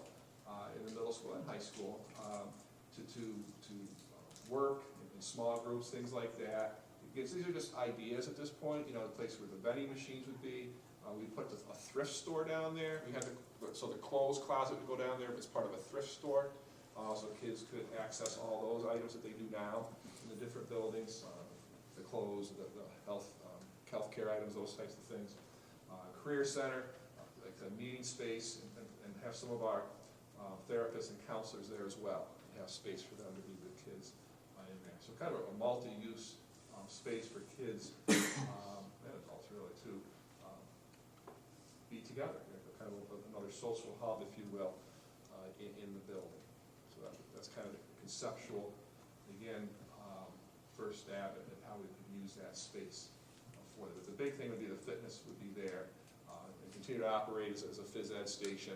in the middle school and high school to work in small groups, things like that. Because these are just ideas at this point, the place where the vending machines would be. We put a thrift store down there. We had so the clothes closet would go down there as part of a thrift store. So kids could access all those items that they do now in the different buildings, the clothes, the healthcare items, those types of things. Career center, like a meeting space, and have some of our therapists and counselors there as well. We have space for them to be with kids in there. So kind of a multi-use space for kids and adults really to be together. Kind of another social hub, if you will, in the building. So that's kind of the conceptual, again, first stab at how we could use that space for it. But the big thing would be the fitness would be there, and continue to operate as a phys ed station,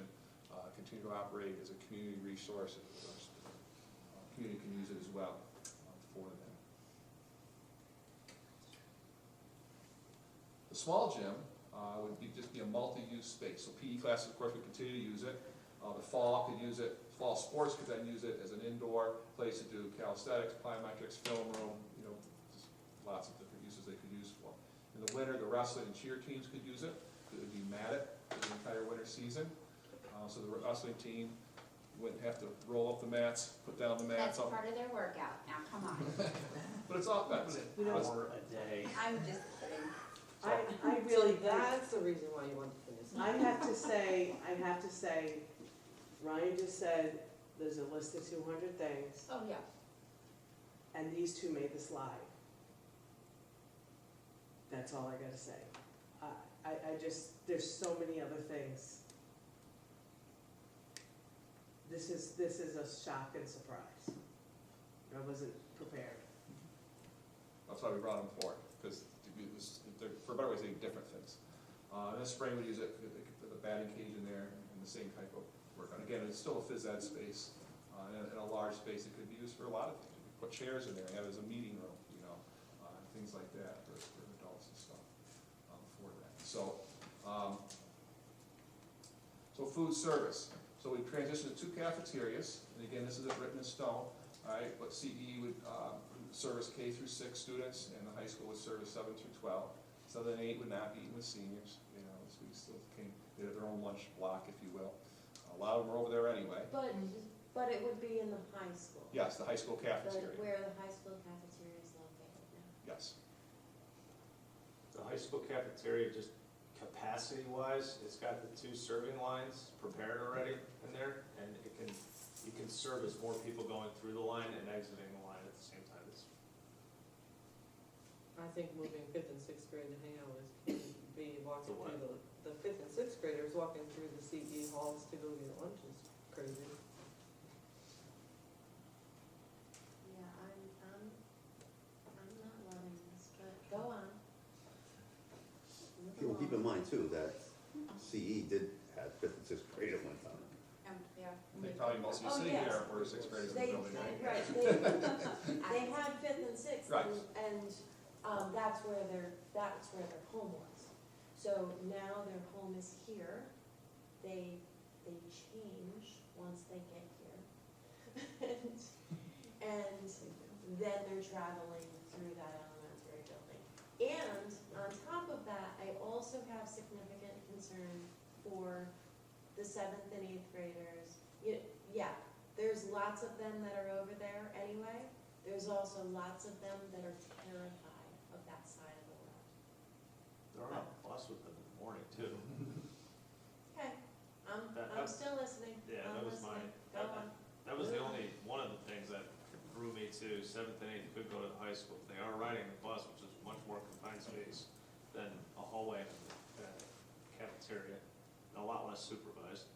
continue to operate as a community resource. Community can use it as well for them. The small gym would just be a multi-use space. So PE classes, of course, would continue to use it. The fall could use it. Fall sports could then use it as an indoor place to do calisthenics, plyometrics, film room. Just lots of different uses they could use for. In the winter, the wrestling and cheer teams could use it. It would be matted for the entire winter season. So the wrestling team wouldn't have to roll up the mats, put down the mats. That's part of their workout, now come on. But it's all, that's it. Hour a day. I'm just kidding. I really, That's the reason why you want to finish. I have to say, Ryan just said, there's a list of 200 things, Oh, yeah. and these two made the slide. That's all I gotta say. I just, there's so many other things. This is a shock and surprise. I wasn't prepared. That's why we brought them forward, because for better ways, they do different things. In the spring, we use it, the batting cage in there, and the same type of work. And again, it's still a phys ed space, and a large space that could be used for a lot of things. You could put chairs in there, have it as a meeting room, things like that for adults and stuff for that. So food service. So we transitioned to 2 cafeterias, and again, this isn't written in stone, all right? But CE would service K through 6 students, and the high school would service 7 through 12. 7 and 8 would not be eating with seniors, so we still they have their own lunch block, if you will. A lot of them are over there anyway. But it would be in the high school. Yes, the high school cafeteria. Where the high school cafeteria is located now. Yes. The high school cafeteria, just capacity-wise, it's got the 2 serving lines prepared already in there, and you can service more people going through the line and exiting the line at the same time. I think moving 5th and 6th grade to hang out with be walking through the 5th and 6th graders walking through the CE halls to go get lunch is crazy. Yeah, I'm not loving this, but go on. People keep in mind too, that CE did have 5th and 6th grade at one time. Yeah. They probably mostly Oh, sit yes. here where 6th graders in the building, right? Right, they had 5th and 6th, Right. and that's where their home was. So now their home is here, they change once they get here. And then they're traveling through that elementary building. And on top of that, I also have significant concern for the 7th and 8th graders. Yeah, there's lots of them that are over there anyway. There's also lots of them that are terrified of that side of the world. They're on a bus with them in the morning too. Okay, I'm still listening. Yeah, I'm that was listening. my, Go on. that was the only, one of the things that drew me to 7th and 8th could go to the high school. They are riding the bus, which is much more confined space than a hallway and a cafeteria, and a lot less supervised.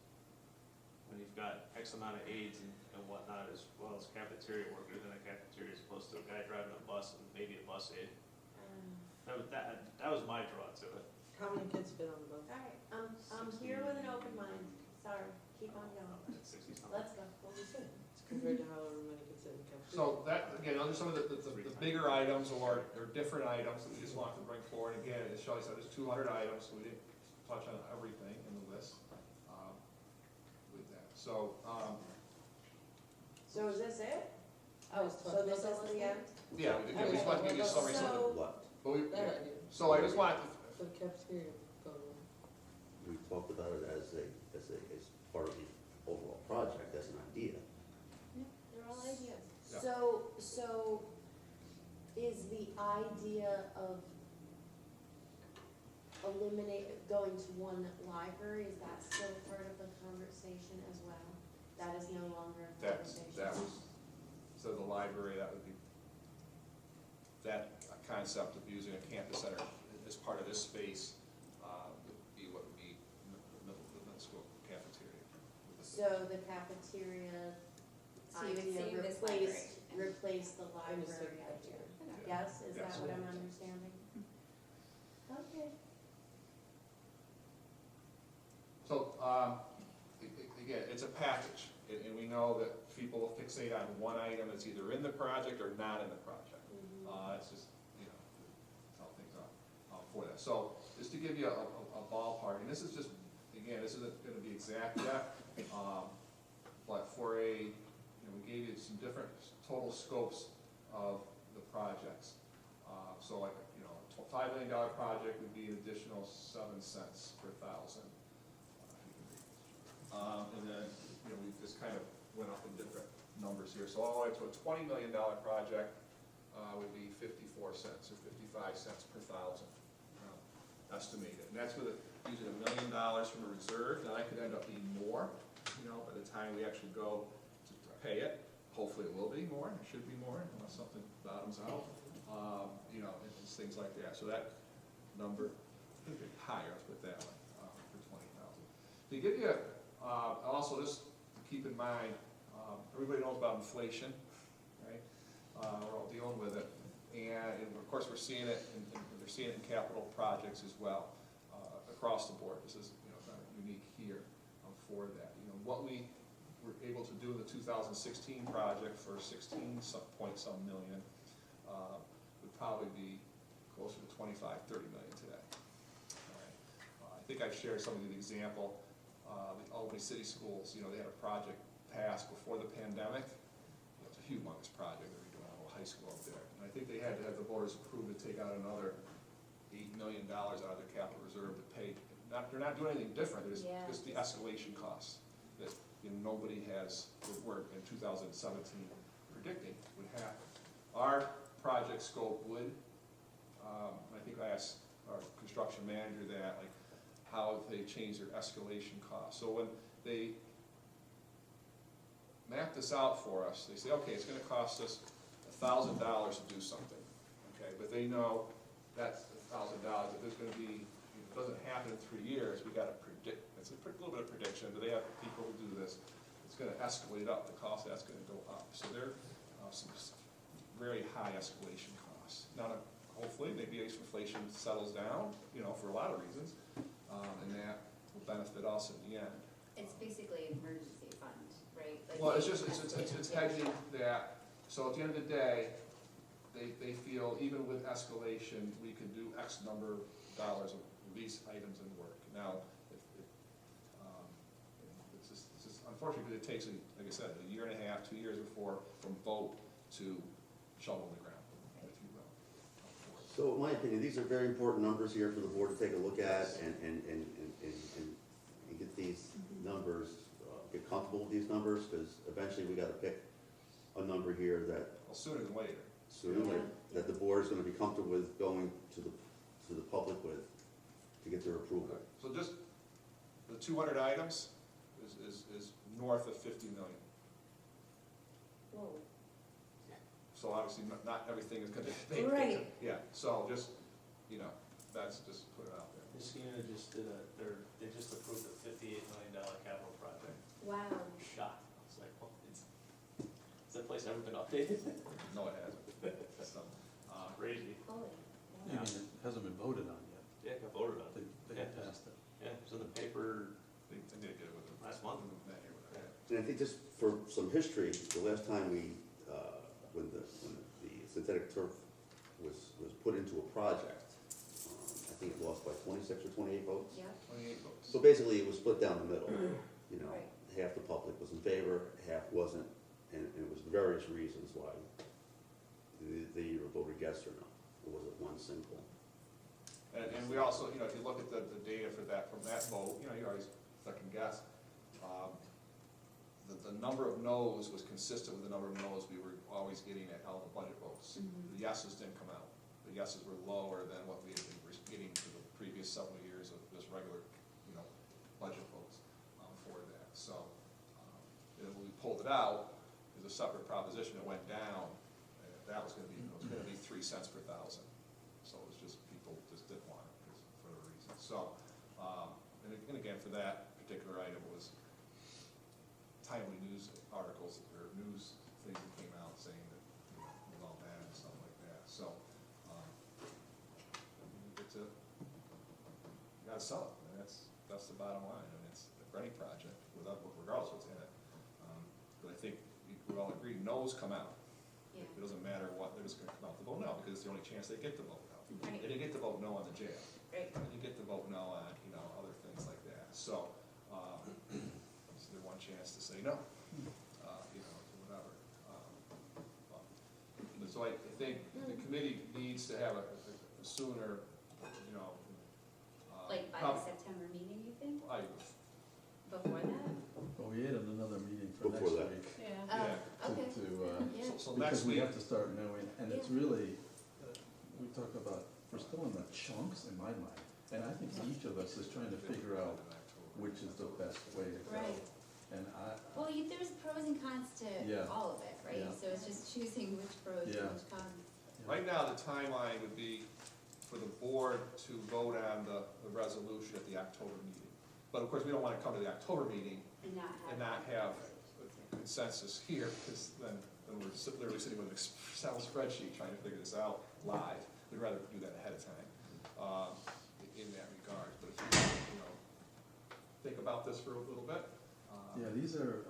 when you've got X amount of aides and whatnot, as well as cafeteria workers in a cafeteria, as opposed to a guy driving a bus and maybe a bus aide. That was my draw to it. How many kids fit on the bus? All right, I'm here with an open mind, sorry, keep on going, 60-something. let's go. What we said, it's compared to however many kids sit in the cafeteria. So that, again, those are some of the bigger items or different items that we just wanted to bring forward. Again, as Shelley said, there's 200 items, so we didn't touch on everything in the list with that. So, So is this it? Oh, So this is the end? yeah, we just wanted to give you a summary. So- What? But we, That idea, so I just wanted to, for the cafeteria, go to. We talked about it as part of the overall project, as an idea. They're all ideas. Yeah. So is the idea of going to one library, is that still part of the conversation as well? That is no longer a conversation? that was, so the library, that would be, that concept of using a campus center as part of this space would be what would be the middle school cafeteria. So the cafeteria So you would idea save this library. replace the In the same library idea? cafeteria. Yes, is that Yes. what I'm understanding? Okay. So, again, it's a package, and we know that people will fixate on one item that's either in the project or not in the project. It's just, that's how things are for that. So, just to give you a ballpark, and this is just, again, this isn't gonna be exact yet, but for we gave you some different total scopes of the projects. So like, a $5 million project would be an additional 7 cents per thousand. And then, we just kind of went up in different numbers here. So all the way to a $20 million project would be 54 cents or 55 cents per thousand estimated. And that's with using $1 million from a reserve. Now that could end up being more, by the time we actually go to pay it. Hopefully it will be more, it should be more, unless something bottoms out. And just things like that. So that number could be higher, let's put it that way, for 20,000. To give you, also just keep in mind, everybody knows about inflation, right? We're all dealing with it. And of course, we're seeing it, and they're seeing it in capital projects as well, across the board. This is, kind of unique here for that. What we were able to do in the 2016 project for 16-point-some million would probably be closer to 25, 30 million today. All right. I think I've shared some of the example. The Albany City Schools, they had a project passed before the pandemic. It's a humongous project that we're doing at a high school up there. And I think they had to have the voters approve to take out another $8 million out of their capital reserve to pay. They're not doing anything different, they're just the escalation costs that nobody has, we're in 2017 predicting would happen. Our project scope would, I think I asked our construction manager that, like, how they change their escalation costs. So when they map this out for us, they say, okay, it's gonna cost us $1,000 to do something, okay? But they know that's $1,000, if there's gonna be, if it doesn't happen in 3 years, we gotta predict, it's a little bit of prediction, but they have people who do this, it's gonna escalate up, the cost of that's gonna go up. So there are some very high escalation costs. Now, hopefully, maybe as inflation settles down, for a lot of reasons, and that will benefit us in the end. It's basically an emergency fund, right? Like Well, it's hedging that, so at the end of the day, they feel even with escalation, we could do X number of dollars of these items and work. Now, it's just unfortunately, because it takes, like I said, 1.5 years, 2 years before, from vote to shovel in the ground, if you will. So in my opinion, these are very important numbers here for the board to take a look at and get these numbers, get comfortable with these numbers, because eventually we gotta pick a number here that Well, sooner than later. that the board is gonna be comfortable with going to the public with, to get their approval. So just the 200 items is north of 50 million. Whoa. So obviously, not everything is gonna be. Right. Yeah, so just, that's just put it out there. Messina just they just approved a $58 million capital project. Wow. I was shocked. I was like, oh, has that place ever been updated? No, it hasn't. So, Crazy. Holy. I mean, it hasn't been voted on yet. Yeah, it got voted on. They Yeah. passed it. Yeah, it was in the paper they did get it with them. last month. And I think just for some history, the last time when the synthetic turf was put into a project, I think it lost by 26 or 28 votes. Yeah. 28 votes. So basically, it was split down the middle, you know, Right. half the public was in favor, half wasn't, and it was various reasons why they either voted yes or no. It wasn't one single. And we also, you know, if you look at the data for that, from that vote, you know, you always second guess. The number of no's was consistent with the number of no's we were always getting at all the budget votes. The yeses didn't come out. The yeses were lower than what we had been getting for the previous several years of just regular, you know, budget votes for that. So, and when we pulled it out, as a separate proposition, it went down. That was gonna be, it was gonna be 3 cents per thousand. So it was just, people just didn't want it for a reason. So, and again, for that particular item was timely news articles or news things that came out saying that, you know, it was all bad and stuff like that. So, it's a, you gotta sell it, and that's the bottom line, and it's for any project, regardless of what's in it. But I think we all agree, no's come out. Yeah. It doesn't matter what, they're just gonna come out to vote no, because it's the only chance they get to vote no. Right. They didn't get to vote no on the jail. Right. They didn't get to vote no on, you know, other things like that. So, it's their one chance to say no, you know, to whatever. So I think the committee needs to have a sooner, you know. Like by the September meeting, you think? Before that? Well, we added another meeting for next Before that. week. Yeah. Yeah. Okay. Yeah. So Because next we week, have to start knowing, and it's really, we talk about, we're still in the chunks in my mind. And I think each of us is trying to figure out which is the best way to go. Right. And Well, there's pros and cons to Yeah. all of it, right? Yeah. So it's just choosing which pros Yeah. and which cons. right now, the timeline would be for the board to vote on the resolution at the October meeting. But of course, we don't wanna come to the October meeting And and not have a consensus here, because then we're literally sitting with an Excel spreadsheet trying to figure this out live. We'd rather do that ahead of time, in that regard. But if you know, think about this for a little bit. Yeah, these are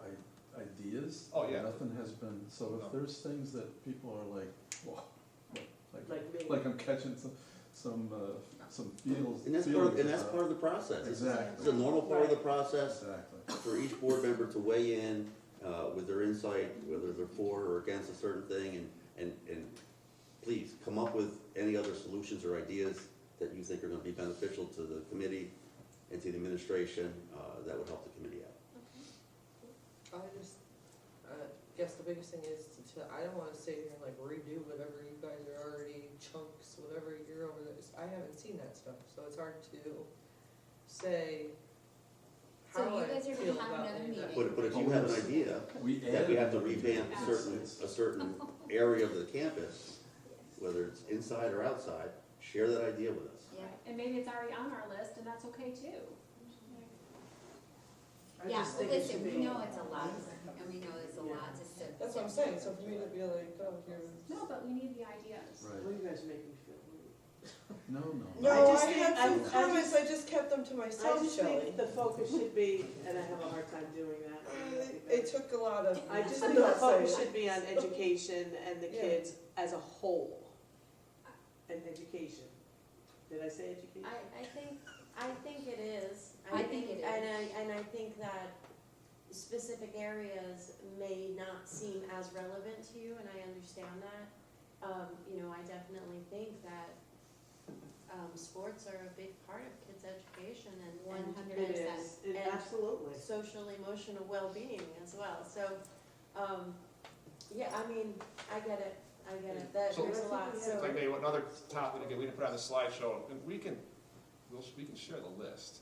ideas. Oh, yeah. Nothing has been, so No. if there's things that people are like, whoa, Like me. like I'm catching some feels. And that's feelings part of the process. Exactly. It's a normal part of the process Exactly. for each board member to weigh in with their insight, whether they're for or against a certain thing, and please come up with any other solutions or ideas that you think are gonna be beneficial to the committee and to the administration, that would help the committee out. I just, guess the biggest thing is I don't wanna sit here and like redo whatever you guys are already chunks, whatever you're over there. I haven't seen that stuff, so it's hard to say So how you I guys are feel gonna have about another any of that. meeting. But if you have an idea that we have to revamp a certain area of the campus, whether it's inside or outside, share that idea with us. Yeah. And maybe it's already on our list, and that's okay too. I Yeah, just well, think it listen, should we be. know it's a lot, and we know it's a lot to sit. That's what I'm saying, so for me to be like, oh, here's. No, but we need the ideas. Well, Right. you guys make me feel weird. No. No, I just I think- had some I comments, I just kept them to I myself, just Shelley. think the focus should be, and I have a hard time doing that. It took a lot of. I just I'm think the not focus saying- should be on education and the Yeah. kids as a whole. And education. Did I say education? I think it is. I think it is. And I think that specific areas may not seem as relevant to you, and I understand that. You know, I definitely think that, sports are a big part of kids' education and. 100%. It is, and absolutely. social emotional well-being as well, so, yeah, I mean, I get it, that So- there's a lot, If so. I may, another topic, again, we didn't put on the slideshow, and we can share the list.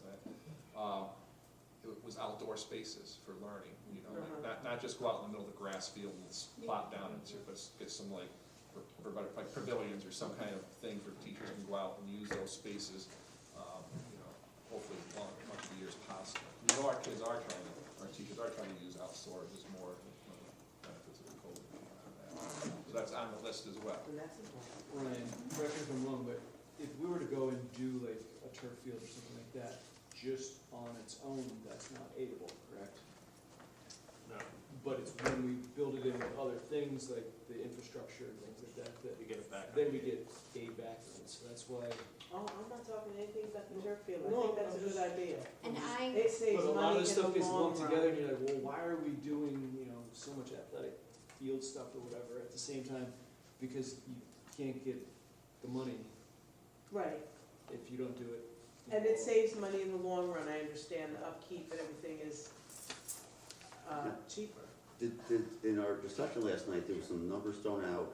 It was outdoor spaces for learning, you know, like not just go out in the middle of the grass field and plop down and but get some like pavilions or some kind of thing for teachers can go out and use those spaces, you know, hopefully as much of the year as possible. We know our teachers are are trying to use outdoors is more of the benefits of the COVID. So that's on the list as well. And that's important. Ryan, correct me if I'm wrong, but if we were to go and do like a turf field or something like that, just on its own, that's not aidable, correct? No, But it's when we build it in with other things, like the infrastructure and things like that, that you get it back. then we get aid back from it, so that's why. Oh, I'm not talking anything about the turf field, I No, think that's a I'm good idea. And It saves But a lot money of in this the stuff gets long lumped together, and run. you're like, well, why are we doing, so much athletic field stuff or whatever at the same time? Because you can't get the money Right, if you don't do it. and it saves money in the long run, I understand the upkeep and everything is, cheaper. In our discussion last night, there were some numbers thrown out,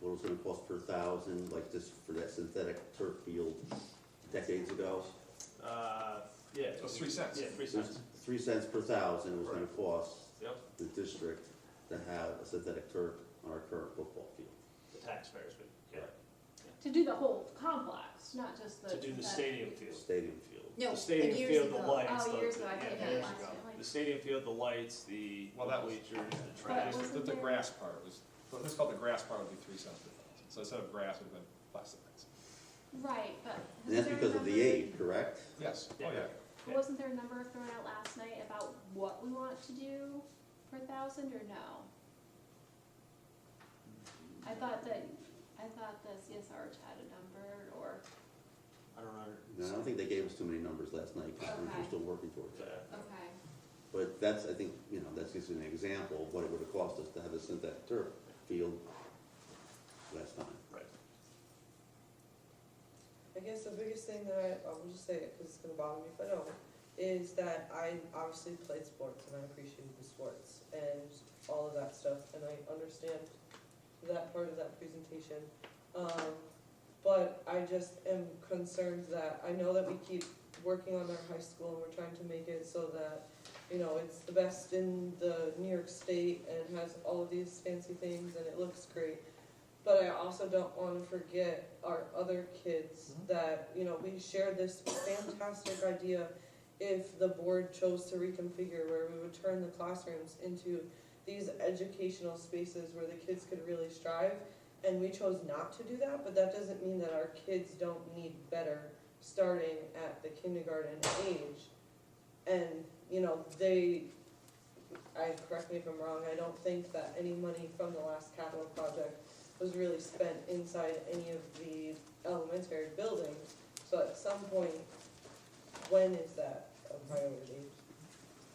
what it was gonna cost per thousand, like just for that synthetic turf field decades ago. Yeah. So it's 3 cents. Yeah, 3 cents. 3 cents per thousand was gonna cost Yep, the district to have a synthetic turf on our current football field. the taxpayers would, yeah, To do the whole complex, not just the. to do the stadium field. Stadium field. No, The stadium years field, ago. the lights. Oh, years ago, I yeah, think years that ago. was- The stadium field, the lights, the Well, that was- bleachers, the But trash. wasn't The there- grass part was, let's call it the grass part would be 3 cents per thousand. So instead of grass, it would have been plastic. Right, but. And that's because of the aid, correct? Yes, oh Yeah. yeah. Yeah. Wasn't there a number thrown out last night about what we want to do per thousand, or no? I thought the CSR had a number, or, I don't know. No, I don't think they gave us too many numbers last night, because we're Okay. still working towards Yeah. that. okay. But that's, I think, that's just an example of what it would have cost us to have a synthetic turf field last time. Right. I guess the biggest thing that I will just say it because it's gonna bother me if I don't, is that I obviously played sports and I appreciated the sports and all of that stuff, and I understand that part of that presentation. But I just am concerned that, I know that we keep working on our high school and we're trying to make it so that, it's the best in the New York State and has all of these fancy things and it looks great. But I also don't want to forget our other kids that, we shared this fantastic idea if the board chose to reconfigure where we would turn the classrooms into these educational spaces where the kids could really strive. And we chose not to do that, but that doesn't mean that our kids don't need better starting at the kindergarten age. And, correct me if I'm wrong, I don't think that any money from the last capital project was really spent inside any of the elementary buildings. So at some point, when is that a priority?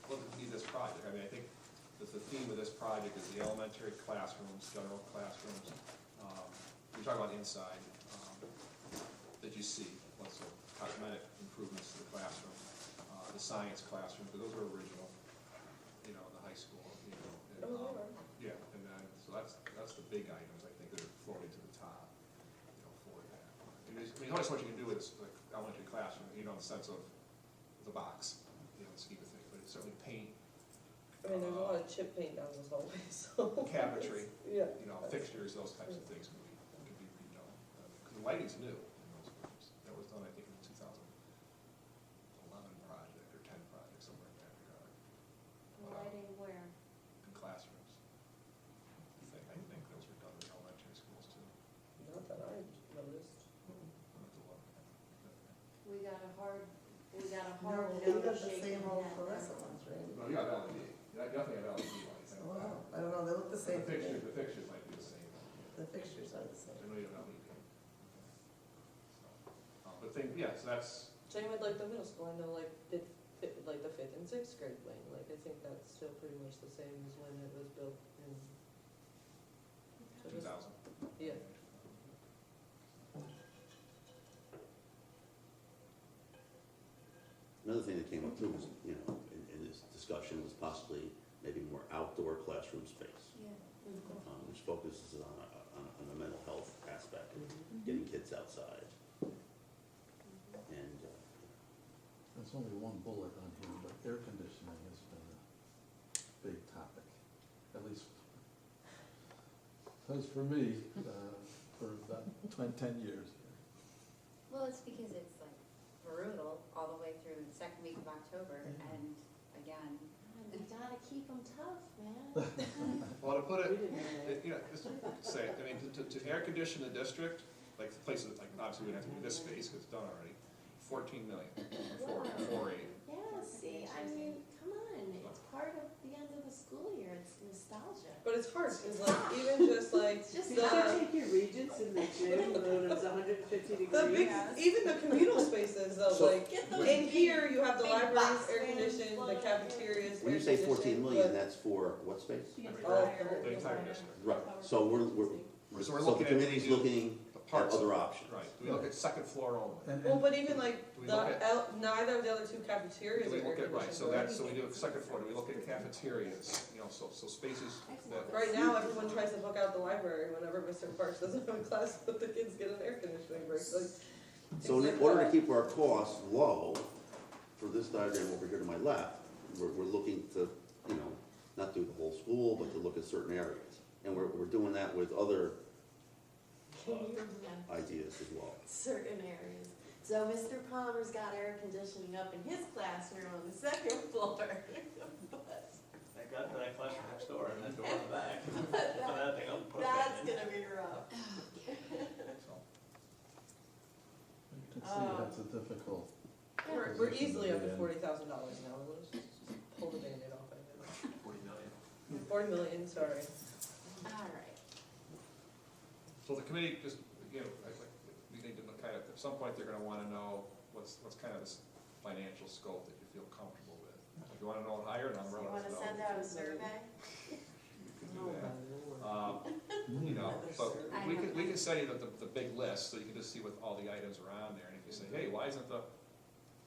Look at this project, I think that the theme of this project is the elementary classrooms, general classrooms. You're talking about inside, that you see, lots of cosmetic improvements to the classroom, the science classroom, but those are original, in the high school, and, yeah, and then, so that's the big items, I think, that are floating to the top, for that. Notice what you can do with this, like, elementary classroom, in the sense of the box, the scheme of things, but it's certainly paint, I mean, there's a lot of chip paint down this hallway, so. cabinetry, Yeah. fixtures, those types of things can be redone. Because the lighting's new in those rooms. That was done, I think, in the 2011 project or 10 project, somewhere in that regard, Lighting where? in classrooms. I think those were done in elementary schools too. Not that I noticed. I'll have to look. We got a hard No, no they got the shaking same old head. fluorescent ones, right? No, you got LED. You definitely have LED lights. Wow, I don't know, they look the same to me. The fixtures might be the same. The fixtures are the same. I know you have LED. But so that's, Same with like the middle school, I know like the fifth and sixth grade wing, like I think that's still pretty much the same as when it was built in. So just- 2000. Yeah. Another thing that came up too was, in this discussion was possibly maybe more outdoor classroom space, Yeah. which focuses on a mental health aspect, of getting kids outside. And, There's only one bullet on here, but air conditioning has been a big topic, at least for me, for about 10 years. Well, it's because it's like brutal all the way through the second week of October, and again, You gotta keep them tough, man. Well, to put We it, didn't know that. you know, just to say, I mean, to air condition the district, like places, like obviously we have to do this space, because it's done already, 14 million, or 4.8. Yeah, see, I mean, come on, it's part of the end of the school year, it's nostalgia. But it's hard, cause like, even just like, It's just Did you the, take your regents in the gym when it was 150 degrees? the big, even the communal spaces though, So- like, Get those in big- here, you have the big libraries, box air fans conditioned, the blowing. cafeterias, When air you say 14 conditioned, million, but- that's for what space? The Oh, entire- The entire district. Right, so we're, So we're so the looking at committee's do looking the at parts of other it. options. Right, do we look at second floor only? Well, but even like, Do we the, look at- neither of the other two cafeterias Do are we air look at, conditioned. right, so that, so we do a second floor, do we look at cafeterias, you know, so spaces that, Right now, everyone tries to book out the library whenever Mr. Parks doesn't have a class, but the kids get an air conditioning break, like. So in things like order to that. keep our costs low, for this diagram over here to my left, we're looking to, you know, not do the whole school, but to look at certain areas. And we're doing that with other Can you imagine ideas as well. certain areas? So Mr. Palmer's got air conditioning up in his classroom on the second floor. But Thank God for that classroom next door and that door in the back. Put that thing up, put a fan that's in. gonna be rough. so. You can see that's a difficult, We're easily up to $40,000 now, let's just pull the Band-Aid off, I guess. 40 million. 40 million, sorry. Alright. So the committee just, you know, we need to kind of, at some point, they're gonna wanna know what's kind of this financial scope that you feel comfortable with. If you wanna know a higher So number, you let wanna us know. send out a survey? You can Oh, do that. God, You know, Another but survey. we can send you the big list, so you can just see what all the items are on there, and if you say, hey, why isn't the,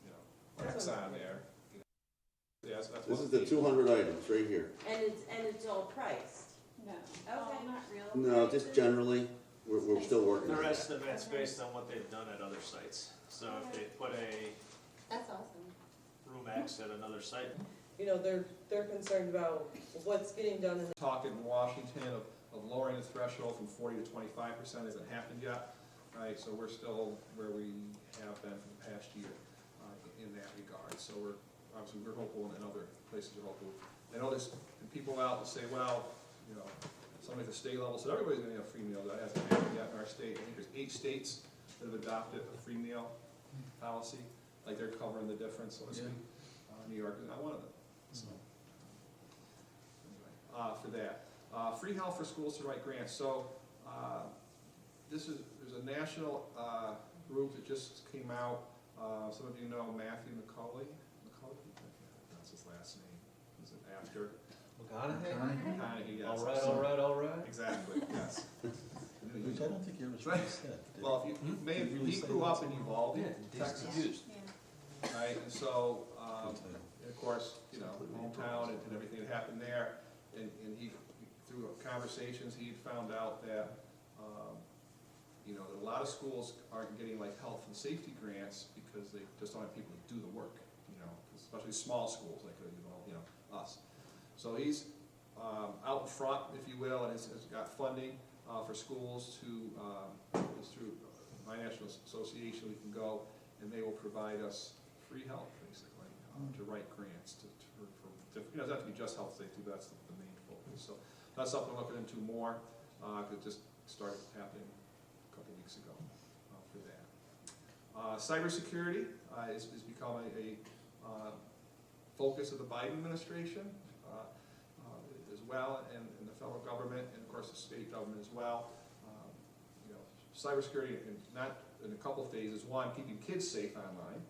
you know, X on there? You know, yeah, that's This what is the we- 200 items right here. And it's all priced? No. Okay. Not really. No, just generally, we're still working on Their that. estimate's based on what they've done at other sites. So if they put a That's awesome. room X at another site, You know, they're concerned about what's getting done in Talk in Washington of lowering the threshold from 40 to 25%, hasn't happened yet, right? So we're still where we have been for the past year in that regard. So we're hopeful, and other places are hopeful. I know there's people out that say, well, you know, somebody at the state level said everybody's gonna have free meals. That hasn't happened yet in our state. I think there's 8 states that have adopted a free meal policy, like they're covering the difference, so to speak. New York is not one of them. So, anyway, for that. Free health for schools to write grants. So, there's a national group that just came out. Some of you know Matthew McCauley. I can't pronounce his last name. He's an actor. McConaughey, yes. all right. Exactly, yes. which I don't think you ever really said. did Well, if you, Did you really he say grew that? up in Uvalde, Texas, Yeah. right? And so, Good title. and of course, you know, hometown and everything that happened there. And he, through conversations, he found out that, you know, that a lot of schools aren't getting like health and safety grants because they just don't have people to do the work, you know, especially small schools like, you know, us. So he's out in front, if you will, and has got funding for schools to, it's through my national association, we can go, and they will provide us free help, basically, to write grants for you know, it doesn't have to be just health safety, but that's the main focus. So that's something we're looking into more, because it just started happening a couple weeks ago for that. Cybersecurity is becoming a focus of the Biden administration as well, and the federal government, and of course the state government as well. You know, cybersecurity, not in a couple phases. One, keeping kids safe online,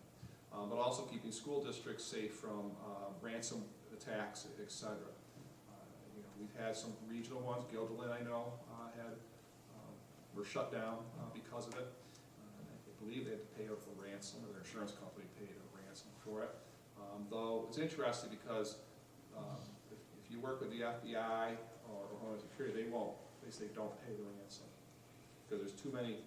but also keeping school districts safe from ransom attacks, etc. You know, we've had some regional ones. Guilderland, I know, were shut down because of it. I believe they had to pay a ransom, or their insurance company paid a ransom for it. Though it's interesting because if you work with the FBI or Homeland Security, they won't. They say don't pay the ransom because there's too many.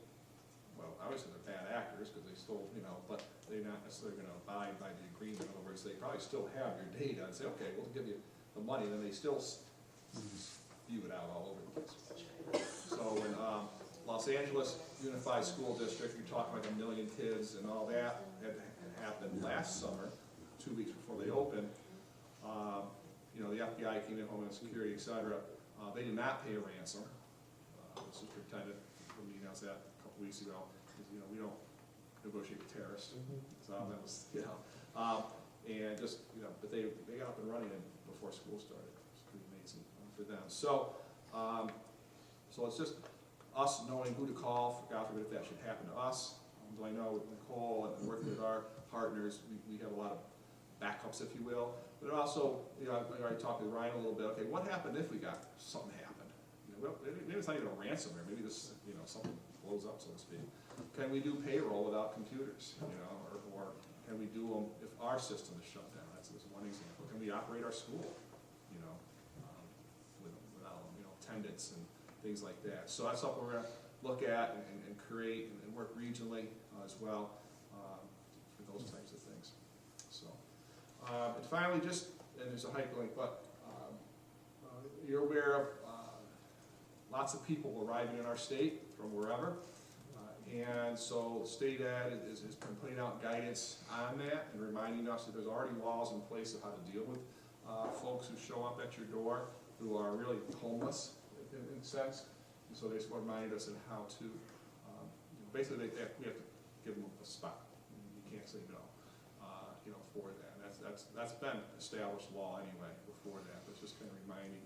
Well, obviously they're bad actors because they stole, you know, but they're not necessarily going to abide by the agreement. In other words, they probably still have your data and say, okay, we'll give you the money, and then they still spew it out all over the place. So when Los Angeles Unified School District, you're talking like 1 million kids and all that, had happened last summer, 2 weeks before they opened. you know, the FBI came in, Homeland Security, et cetera, they did not pay a ransom. The superintendent, we announced that a couple weeks ago, because, you know, we don't negotiate with terrorists. So that was, you know, and just, you know, but they got up and running before school started. It's pretty amazing for them. So, so it's just us knowing who to call, for God forbid if that should happen to us. Though I know with Nicole and working with our partners, we have a lot of backups, if you will. But also, you know, I already talked with Ryan a little bit, okay, what happened if we got something happened? You know, well, maybe it's not even a ransomware, maybe this, you know, something blows up, so to speak. Can we do payroll without computers, you know, or can we do them if our system is shut down? That's one example. Can we operate our school, you know, without, you know, attendance and things like that? So that's something we're gonna look at and create and work regionally as well for those types of things. So, and finally, just, and there's a hyperlink, but you're aware of lots of people arriving in our state from wherever. And so State Ed has been putting out guidance on that and reminding us that there's already laws in place of how to deal with folks who show up at your door who are really homeless in a sense. And so they reminded us of how to, basically we have to give them a spot. You can't say no, you know, for that. And that's been established law anyway before that, but it's just kind of reminding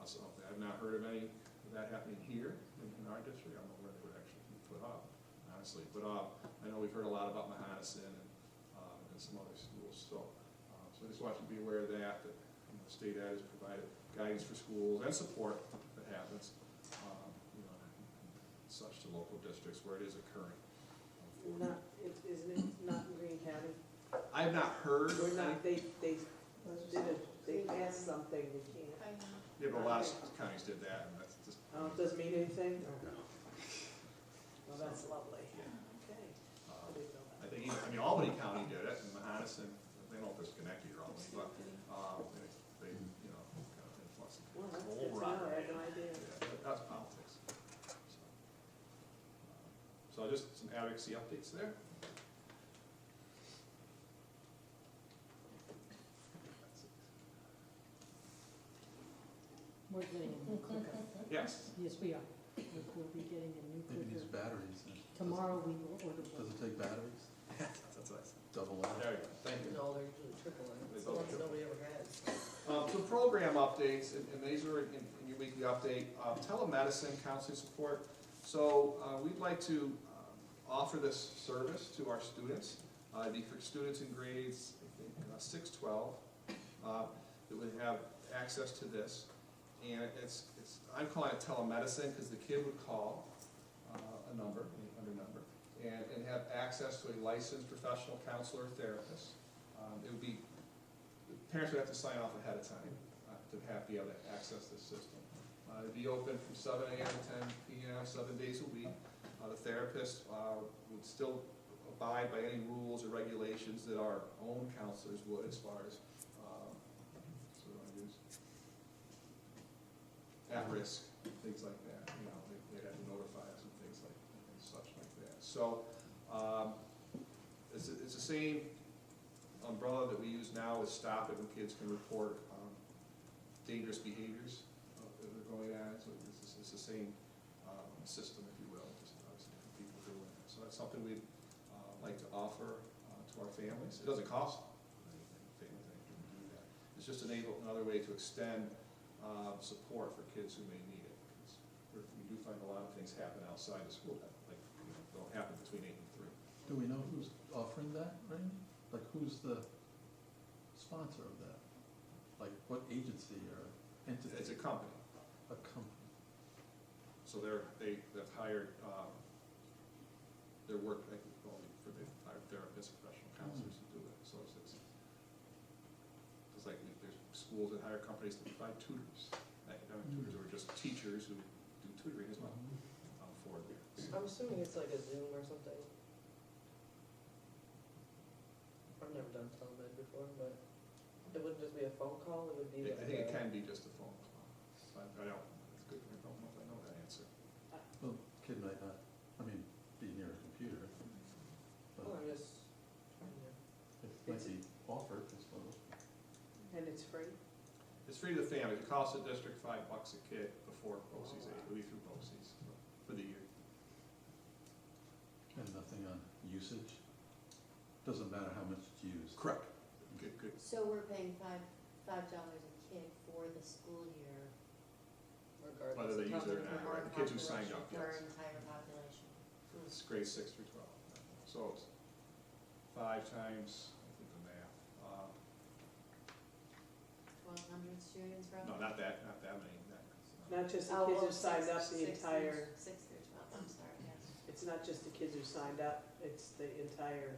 us of that. I've not heard of any of that happening here in our district. I don't know where they would actually be put up, honestly. But I know we've heard a lot about Mahonison and some other schools. So, so I just want you to be aware of that, that you know, State Ed has provided guidance for schools and support if it happens, you know, and such to local districts where it is occurring. Not, isn't it not in Green County? I have not heard. Or not, they passed something, we can't. Yeah, but a lot of counties did that, and that's just. Oh, it doesn't mean anything? No. Well, that's lovely. Yeah. Okay. I think, I mean, Albany County did it, and Mahonison, they don't know if it's connected or Albany, but, they, you know, kind of influenced. Well, that's good to know, I had no idea. Yeah, that's politics. So just some advocacy updates there. We're getting a new cooker. Yes. Yes, we are. We'll be getting a new Maybe these cooker. batteries. Tomorrow we will order Does one. it take batteries? That's what I said. Double A? There you go, thank you. No, they're usually triple A, They so both ones triple. nobody ever has. Some program updates, and these are in your weekly update. Telemedicine, counseling support. So we'd like to offer this service to our students. It'd be for students in grades, I think, 6, 12, that would have access to this. And I'm calling it telemedicine because the kid would call a number, under number, and have access to a licensed professional counselor or therapist. It would be, parents would have to sign off ahead of time to be able to access this system. It'd be open from 7 a.m. to 10 p.m., 7 days a week. The therapist would still abide by any rules or regulations that our own counselors would, as far as at risk, things like that. You know, they'd have to notify us and things like and such like that. So it's the same umbrella that we use now with Stop It, when kids can report dangerous behaviors that are going on. So it's the same system, if you will, just obviously different people doing it. So that's something we'd like to offer to our families. It doesn't cost anything, families anything to do that. It's just another way to extend support for kids who may need it. Because we do find a lot of things happen outside the school that don't happen between 8 and 3. Do we know who's offering that, Randy? Like, who's the sponsor of that? Like, what agency or entity? It's a company. A company. So they've hired their work, they've hired therapists, professional counselors to do it. So it's like there's schools that hire companies to provide tutors, academic tutors, or just teachers who do tutoring as well for them. I'm assuming it's like a Zoom or something. I've never done telemed before, but it wouldn't just be a phone call, it would be like I think it can be just a phone call. I don't, it's good, I don't know if I know that answer. Well, kid might not, I mean, be near a computer. Well, But I'm just trying to. it might be offered, I suppose. And it's free? It's free to the family. It costs the district $5 a kid before BOCES, it'll be through BOCES for the year. And nothing on usage? Doesn't matter how much it's used. Correct. Good. So we're paying $5 a kid for the school year. Regardless. Whether they use it or not, for right, our the kids who signed population, up, For our yes. entire population. It's grades 6 through 12. So it's 5 times, I think the math, 1,200 students roughly? no, not that many. Not just the Oh, kids who well, signed up, the six entire, through 12, I'm sorry, yes. it's not just the kids who signed up, it's the entire,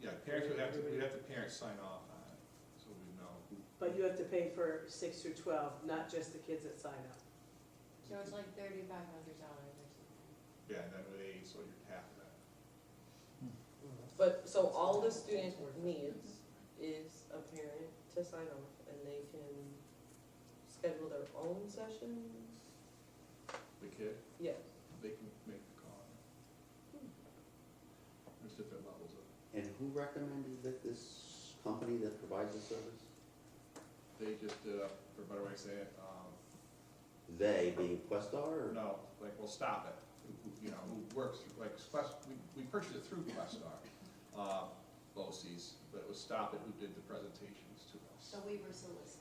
Yeah, parents would have to, we'd have the parents sign off on it, so we know who. but you have to pay for 6 through 12, not just the kids that sign up. So it's like $3,500 or something. Yeah, and then with 8, so you're half of that. But, so all the student needs is a parent to sign off, and they can schedule their own sessions? The kid, Yes. they can make the call. There's different levels of, And who recommended that this company that provides the service? they just did up, for a better way to say it, They being Questar or? no, like, well, stop it, you know, who works, like, we purchased it through Questar, BOCES, but it was Stop It who did the presentations to us. So we were solicited.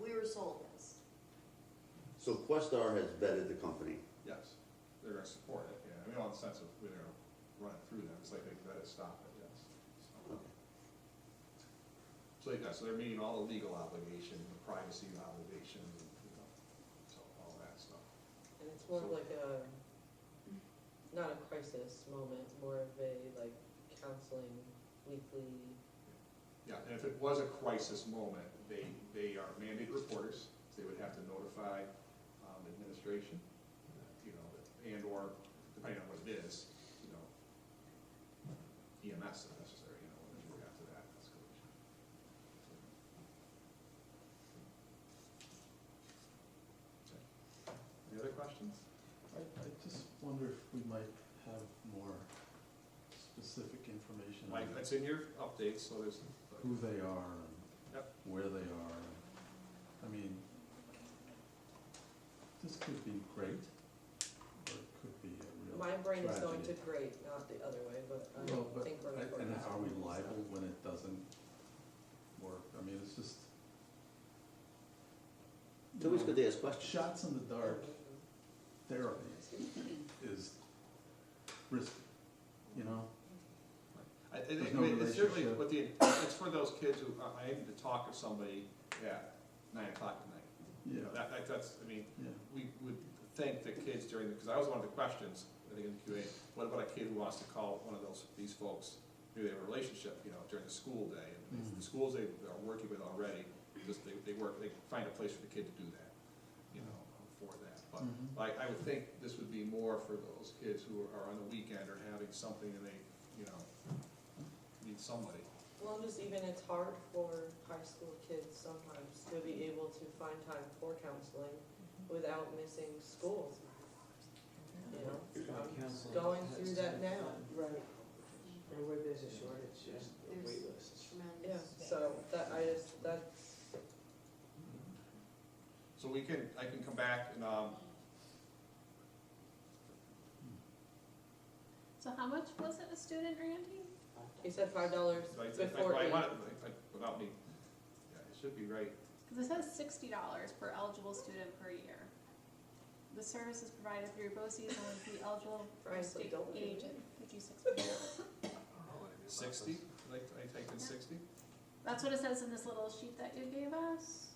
We were sold this. So Questar has vetted the company. Yes, they're gonna support it, yeah, I mean, all in the sense of, we're gonna run it through them, it's like they let it stop it, yes. So- Okay. So they're meeting all the legal obligations, the privacy obligations, and, you know, so all that stuff. And it's more of like a, not a crisis moment, more of a like counseling weekly. Yeah, and if it was a crisis moment, they are mandated reporters, so they would have to notify administration, you know, and/or, depending on what it is, you know, EMS if necessary, you know, whatever after that escalation. Okay. Any other questions? I just wonder if we might have more specific information Like, on it's in your updates, so there's. who they are and Yep. where they are. I mean, this could be great, or it could be a real My brain is going to tragedy. great, not the other way, but I Well, but, think we're. and are we liable when it doesn't work? I mean, it's just. It's always good to ask questions. Shots in the dark therapy is risky, you know? I There's think, no it's certainly, relationship. it's for those kids who, I need to talk to somebody at 9 o'clock at night. You know, that's, I mean, Yeah. we would think that kids during, because that was one of the questions, I think in the QA, what about a kid who wants to call one of these folks, maybe they have a relationship, you know, during the school day, and Mhm. the schools they are working with already, just they find a place for the kid to do that, you know, for that. But Mhm. I would think this would be more for those kids who are on the weekend or having something and they, you know, need somebody. Well, just even it's hard for high school kids sometimes to be able to find time for counseling without missing school. You know, I'm Counseling going has through to that be now. done. Right. And where there's a shortage, Just the There's wait list. Yeah, tremendous. so that's, So I can come back and, So how much was it a student, Randy? he said $5 before I eight. want it, without me, yeah, it should be right. Because it says $60 per eligible student per year. The service is provided through BOCES and would be eligible for a Frankly, state don't do age it. at 56%. 60, I typed in 60? That's what it says in this little sheet that you gave us.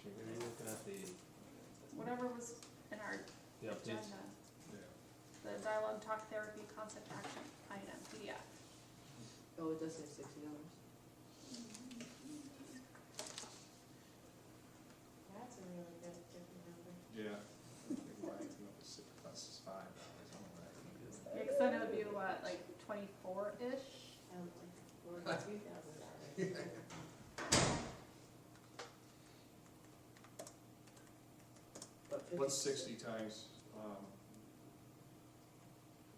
Should we be looking at the Whatever was in our updates? agenda. Yeah. The dialogue talk therapy concept action item PDF. Oh, it does say $60. That's a really good, different number. Yeah. I think why I came up with $5, something like that. Yeah, 'cause then it would be what, like 24-ish? Like $42,000. But What's 50 60 times,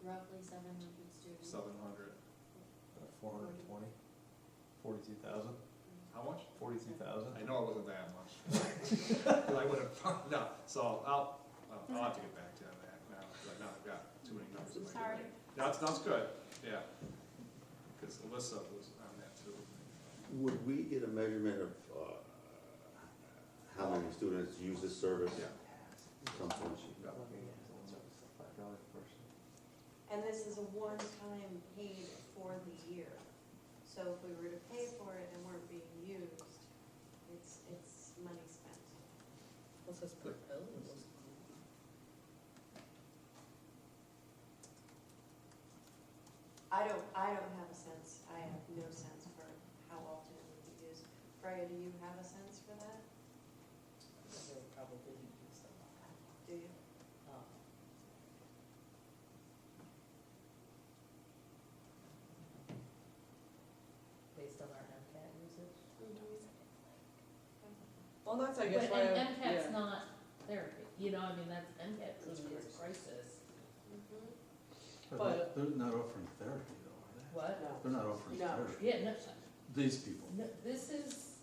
roughly 700 students. 700. 420, 42,000, How much? 42,000. I know it wasn't that much. 'Cause I would have, no, so I'll have to get back to you on that now, but now I've got too many numbers in my Sorry. head. That's good, yeah. Because Alyssa was on that too. Would we get a measurement of, how many students use this service? Yeah. Some point? And this is a one-time paid for the year. So if we were to pay for it and weren't being used, it's money spent. What's this per bill? I don't have a sense, I have no sense for how often it would be used. Freya, do you have a sense for that? They probably use them. Do you? Based on our MCAT usage. Well, that's, I guess, why, And MCAT's yeah. not therapy, you know, I mean, that's, MCAT truly is crisis. But- They're not offering therapy though, are they? What? They're not offering No. therapy. Yeah, no, These people. no, this is,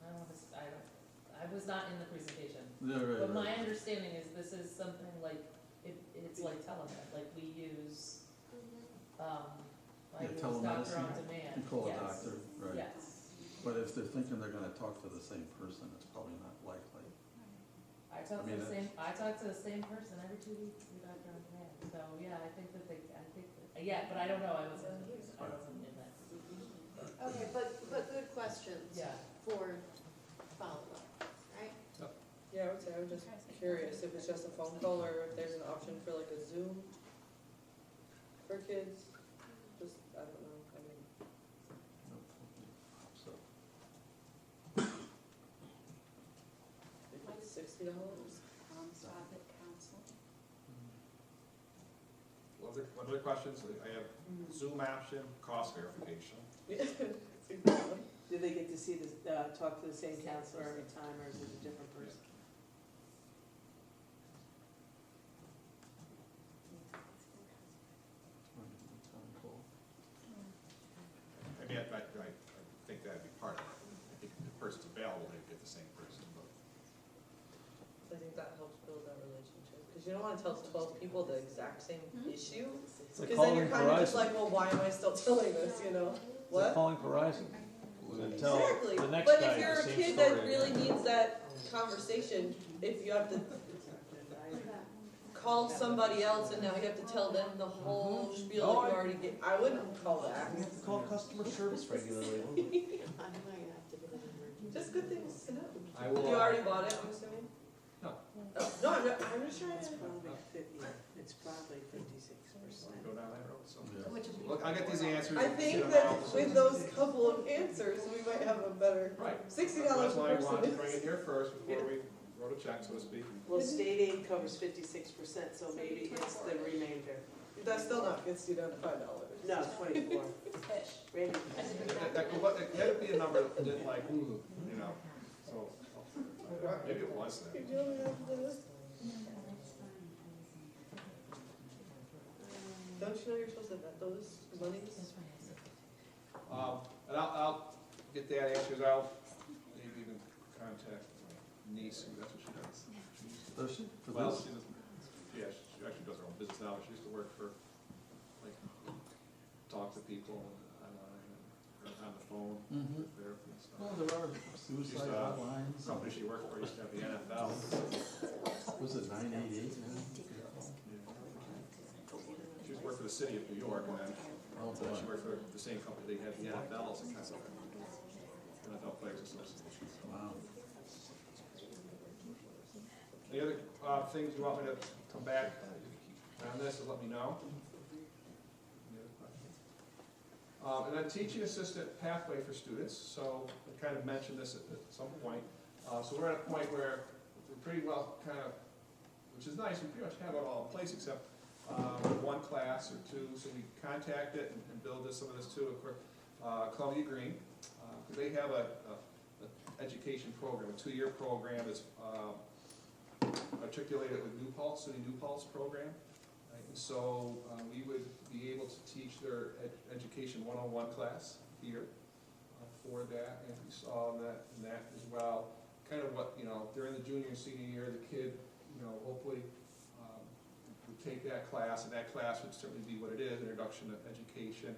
I was not in the presentation. Yeah, right, But my right. understanding is this is something like, it's like telemed, like we use, I Yeah, use doctor on telemedicine. demand. You call a Yes. doctor, right. Yes. But if they're thinking they're gonna talk to the same person, it's probably not likely. I talk I mean, I talk to the same person every 2 weeks through doctor on demand, so, yeah, I think that yeah, but I don't know, I wasn't in that. Okay, but good questions Yeah. for follow-up, right? Yeah, I would say, I was just curious if it's just a phone call or if there's an option for like a Zoom for kids. Just, I don't know, I mean, So, maybe $60. Nonprofit council. What other questions? I have Zoom option, cost verification. Do they get to see talk to the same counselor every time, or is it a different person? I mean, I think that'd be part of it. I think if the person's available, they'd get the same person, but. I think that helps build that relationship, because you don't wanna tell 12 people the exact same issue, It's like because then calling you're kinda just Verizon. like, well, why am I still telling this, you know? It's What? like calling Verizon. And tell Exactly, the next but guy if you're the a same kid story that really again. needs that conversation, if you have to call somebody else and now you have to tell them the whole spiel that you already get, I wouldn't call that. You have to call customer service regularly. I might have to get an emergency. Just good things to know. I will. You already bought it, I'm assuming? No. Oh, no, I'm just trying It's to. probably 56%. Go down that road, so. yeah. Look, I'll get these answers. I get think them that out. with those couple of answers, we might have a better Right. $60 That's why I per wanted to person. bring it here first before we wrote a check, so to speak. Well, state aid covers 56%, so maybe it's the remainder. That still not gets you down to $5. No, 24. Randy, That had to be a number that didn't like, you know, so, maybe it was You then. don't have the- Don't you know you're supposed to vet those monies? And I'll get that answers out, maybe even contact my niece, who that's what she does. Does she? For Well, this? she doesn't, yeah, she actually does her own business now, but she used to work for, like, talk to people online and on the phone, Mhm. therapy and stuff. Oh, there are suicide hotlines. Company she worked for used to have the NFL. Was it 988 now? She was working for the city of New York, and then Oh, she boy. worked for the same company, they had the NFL as a kind of NFL Players Association. Wow. Any other things you want me to come back on this, or let me know? Any other questions? And then teaching assistant pathway for students, so I kind of mentioned this at some point. So we're at a point where we're pretty well kind of, which is nice, we pretty much have it all in place except one class or two, so we contact it and build some of this too, of course, Columbia Green, because they have a education program, a 2-year program that's articulated with New Paltz, SUNY New Paltz program, Right, and so we would be able to teach their education 101 class here for that, and we saw in that as well, kind of what, during the junior and senior year, the kid, hopefully would take that class, and that class would certainly be what it is, Introduction to Education.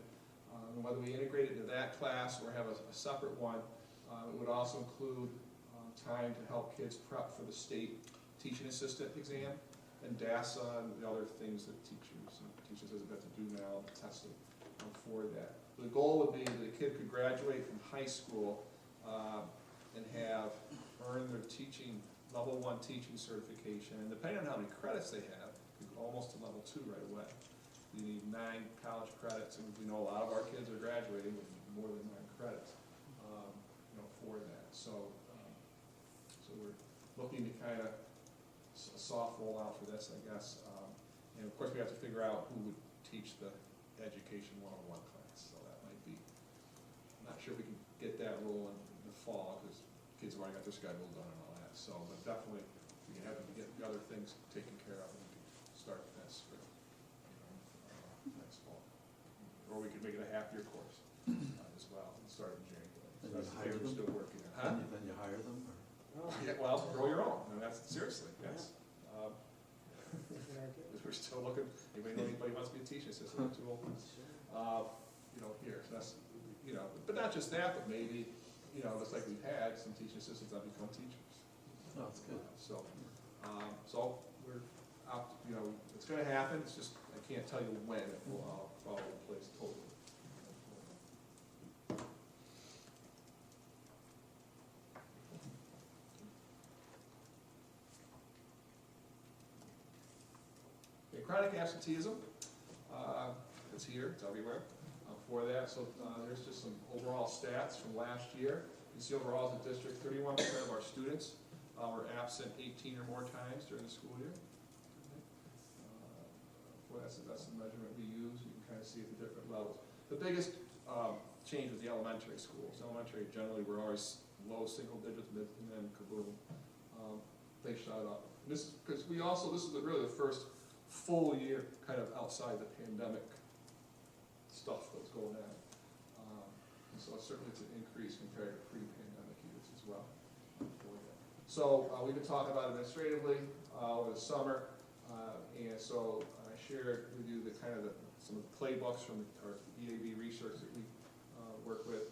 And whether we integrate it into that class or have a separate one, it would also include time to help kids prep for the state teaching assistant exam and DASA and the other things that teachers have to do now, the testing for that. The goal would be that a kid could graduate from high school and have earned their level 1 teaching certification, and depending on how many credits they have, could go almost to level 2 right away. You need 9 college credits, and we know a lot of our kids are graduating with more than 9 credits, for that. So we're looking to kind of a soft rollout for this, I guess. And of course, we have to figure out who would teach the Education 101 class. So that might be, I'm not sure we can get that rolling in the fall, because kids have already got their schedule done and all that. So, but definitely, we can have to get the other things taken care of, and we can start that spring, next fall. Or we could make it a half-year course as well, and start in January. And So you that's the hire thing we're them? still working on. Then you hire them, or? Yeah, well, grow your own, and that's, seriously, yes. We're still looking, anybody wants to be a teaching assistant, too old, here, so that's, but not just that, but maybe, just like we've had, some teaching assistants that become teachers. Oh, that's good. So we're out, it's gonna happen, it's just, I can't tell you when it will all fall in place totally. Chronic absenteeism, it's here, it's everywhere for that. So there's just some overall stats from last year. You see overall as a district, 31% of our students were absent 18 or more times during the school year. That's the measurement we use. You can kind of see at the different levels. The biggest change was the elementary schools. Elementary generally were always low single digits, and then kaboom, they shot up. And this is because this is really the first full year kind of outside the pandemic stuff that was going on. And so certainly it's an increase compared to pre-pandemic years as well. So we've been talking about administratively over the summer, and so I shared with you some of the playbooks from our EAB research that we work with.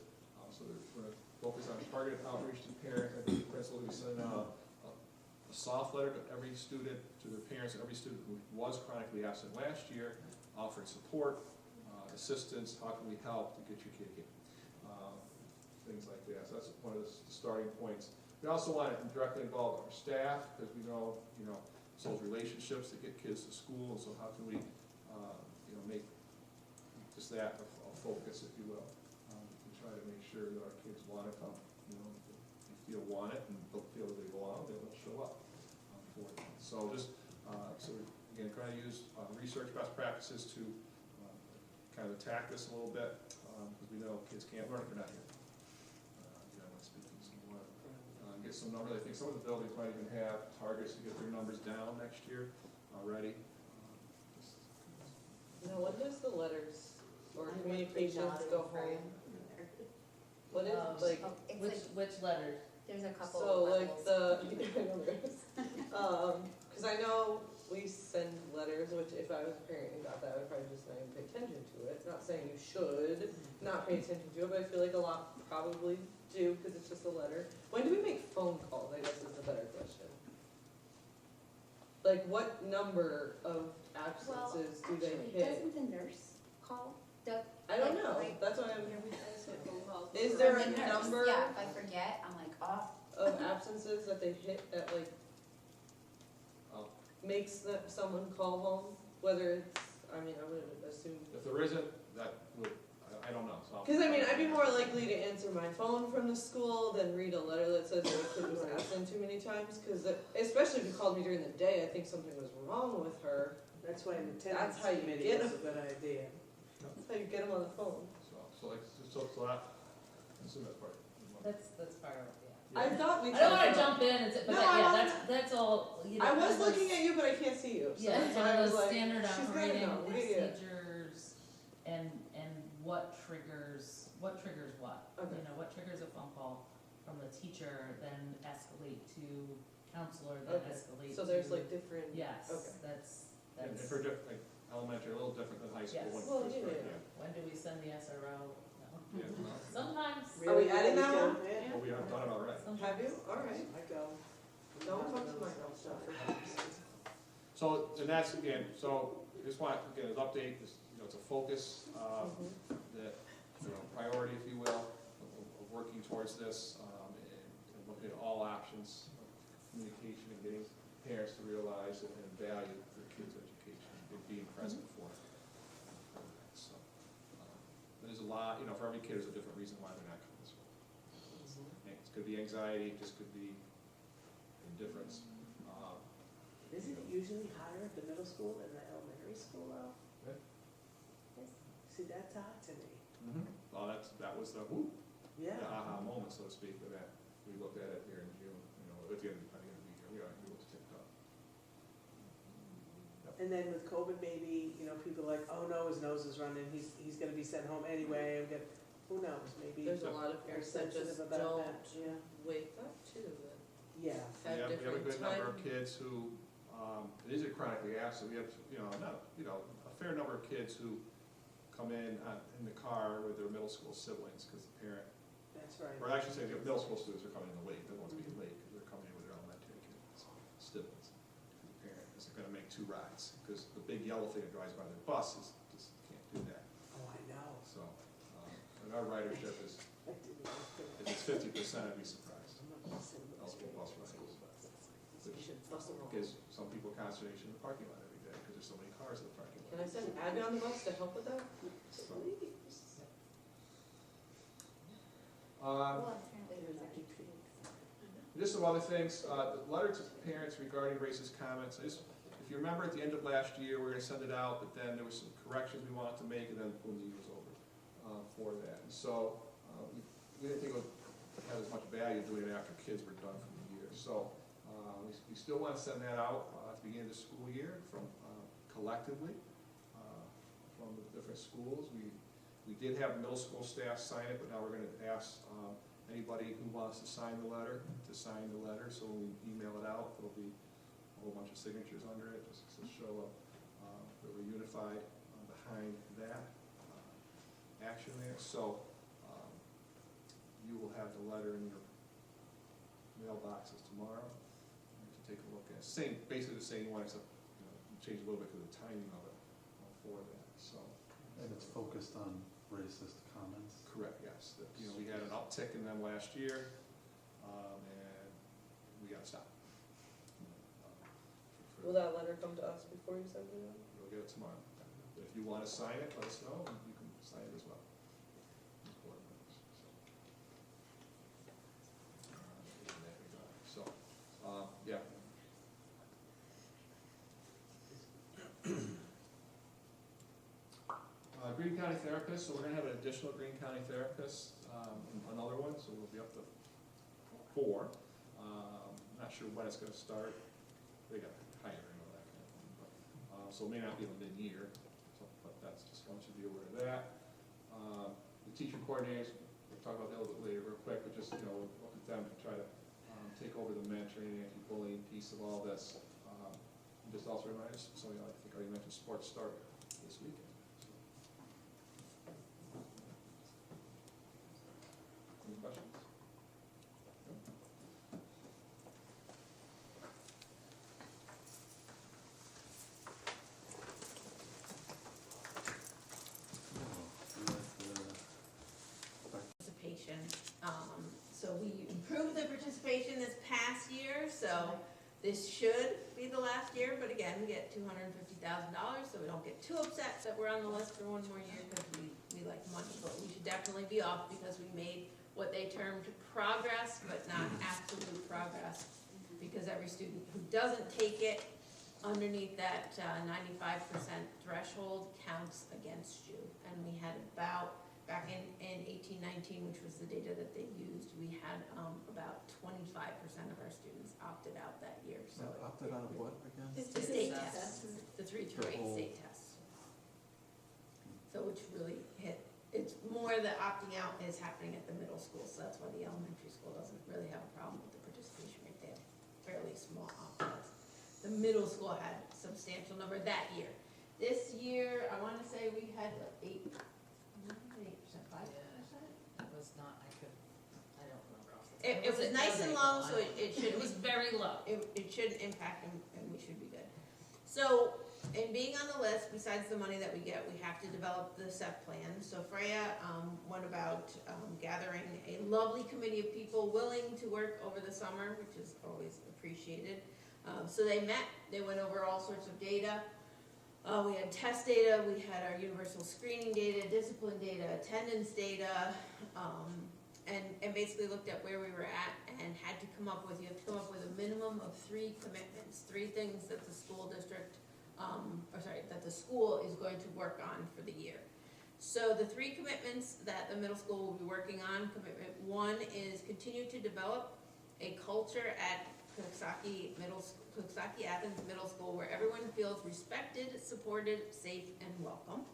So we're going to focus on targeted outreach to parents. I think the principal will be sending out a soft letter to every student, to their parents, and every student who was chronically absent last year, offering support, assistance, how can we help to get your kid here, things like that. So that's one of the starting points. We also want to directly involve our staff, because we know, it's those relationships that get kids to school, and so how can we, make just that a focus, if you will, to try to make sure that our kids want to come, they feel wanted and don't feel that they belong, they will show up for it. So just, again, trying to use research best practices to kind of attack this a little bit, because we know kids can't learn if they're not here. Get some numbers. I think some of the buildings might even have targets to get their numbers down next year already. Now, when does the letters or communications go home? What is, like, Which letters? There's a couple so of like levels. cause I know we send letters, which if I was a parent and got that, I would probably just not even pay attention to it. Not saying you should not pay attention to it, but I feel like a lot probably do, cause it's just a letter. When do we make phone calls, I guess is the better question. Like, what number of absences do they hit? Doesn't the nurse call? I don't know, that's why I'm, is From there the a nurse, number yeah, if I forget, I'm like, oh. of absences that they hit that like makes someone call home, whether it's, I mean, I would assume. If there isn't, that would, I don't know. So Cause I mean, I'd be more likely to answer my phone from the school than read a letter that says that a kid was absent too many times, cause especially if you called me during the day, I think something was wrong with her. That's why an attendance That's how you committee get is a good idea. That's how you get them on the phone. So that, I assume that's part. That's far, I thought we. I don't wanna talked about- jump in and say, but No, that, I yeah, wasn't- that's all, you know. I was kind of looking those- at you, but I can't see you, so Yeah, that's why kind I of was those like, standard she's gotta operating know, yeah. procedures and what triggers what. Okay. You know, what triggers a phone call from the teacher, then escalate to counselor, then Okay. escalate to. So there's like different. Yes, Okay. that's, And that's, for different, like, elementary, a little different than high school. Yes. when Well, first yeah, started, yeah. when do we send the SRO? No. Yeah, well, Sometimes. Are we adding that one? Yeah. well, we haven't done it already. Have you? Alright. I go. Don't talk to my girl stuff. So, and that's, again, so, I just want, again, an update, this, you know, it's a focus, that, you know, priority, if you will, of working towards this, and looking at all options of communication and getting parents to realize and value their kids' education and being present for it. So, there's a lot, you know, for every kid, there's a different reason why they're not coming to school. It could be anxiety, it just could be indifference. Isn't it usually higher at the middle school than the elementary school though? Yeah. See, that's odd to me. Well, that was the, whoop, Yeah. the aha moment, so to speak, for that. We looked at it here in June, you know, at the end of the year, we looked ticked up. And then with COVID, maybe, you know, people are like, oh no, his nose is running, he's gonna be sent home anyway, and get, who knows, maybe. There's a lot of They're parents that sensitive just about don't that, yeah. wake up to it. Yeah. We have a different good number of time. kids who, these are chronically absent, we have, you know, a fair number of kids who come in the car with their middle school siblings, because the parent, That's right. or I should say, the middle school students are coming in late, they're going to be late, because they're coming in with their elementary kids, siblings. The parent is gonna make 2 rides, because the big yellow thing that drives by their bus just can't do that. Oh, I know. So, and our ridership is, I didn't know. if it's 50%, I'd be surprised. I'm not gonna send them Eligible straight bus to the rides. school bus. You should bust them all. Gives some people consternation in the parking lot every day, because there's so many cars in the parking lot. Can I send Abby on the bus to help with that? So, Please. Well, apparently there's like just some other things, the letter to parents regarding racist comments, if you remember at the end of last year, we were gonna send it out, but then there were some corrections we wanted to make, and then boom, the year was over, for that. And so, we didn't think it would have as much value doing it after kids were done for the year. So, we still wanna send that out, at the beginning of the school year from, collectively, from the different schools. We did have middle school staff sign it, but now we're gonna ask, anybody who wants to sign the letter, so when we email it out, there'll be a whole bunch of signatures under it, just to show that we're unified behind that action there. So, you will have the letter in your mailboxes tomorrow, to take a look at. Basically the same one, except, you know, you change a little bit because of the timing of it for that, so. And it's focused on racist comments. Correct, yes. You know, we had an uptick in them last year, and we gotta stop. Will that letter come to us before you send it out? You'll get it tomorrow. But if you wanna sign it, let us know, and you can sign it as well. So, yeah. Green County therapist, so we're gonna have an additional Green County therapist, another one, so we'll be up to 4. Not sure when it's gonna start, they got hiring and all that kind of thing, but, so it may not be in the mid-year, so, but that's, just want you to be aware of that. The teacher coordinators, we'll talk about that a little bit later real quick, but just, you know, look at them to try to take over the mentoring, anti-bullying piece of all this. And just also remind us, so, you know, I think I already mentioned sports start this weekend. Any questions? Participation. So we improved the participation this past year, so this should be the last year, but again, we get $250,000, so we don't get too upset that we're on the list for one more year, because we like money, but we should definitely be off, because we made what they termed progress, but not absolute progress, because every student who doesn't take it underneath that 95% threshold counts against you, and we had about back in 1819, which was the data that they used, we had about 25% of our students opted out that year, so. Opted out of what again? The state tests, the 3 through 8 state tests. So which really hit, it's more the opting out is happening at the middle school, so that's why the elementary school doesn't really have a problem with the participation rate. They have fairly small opt-outs. The middle school had a substantial number that year. This year, I wanna say we had 8%, 5%. It was not, I don't remember off the top. It was nice and low, so it should, It was very low. it shouldn't impact and we should be good. So, in being on the list, besides the money that we get, we have to develop the SEP plan. So Freya went about gathering a lovely committee of people willing to work over the summer, which is always appreciated. So they met, they went over all sorts of data. We had test data, we had our universal screening data, discipline data, attendance data, and basically looked at where we were at and had to come up with, you have to come up with a minimum of 3 commitments, 3 things that the school district, that the school is going to work on for the year. So the 3 commitments that the middle school will be working on, commitment 1 is continue to develop a culture at Coxsackie-Athens Middle School where everyone feels respected, supported, safe, and welcome.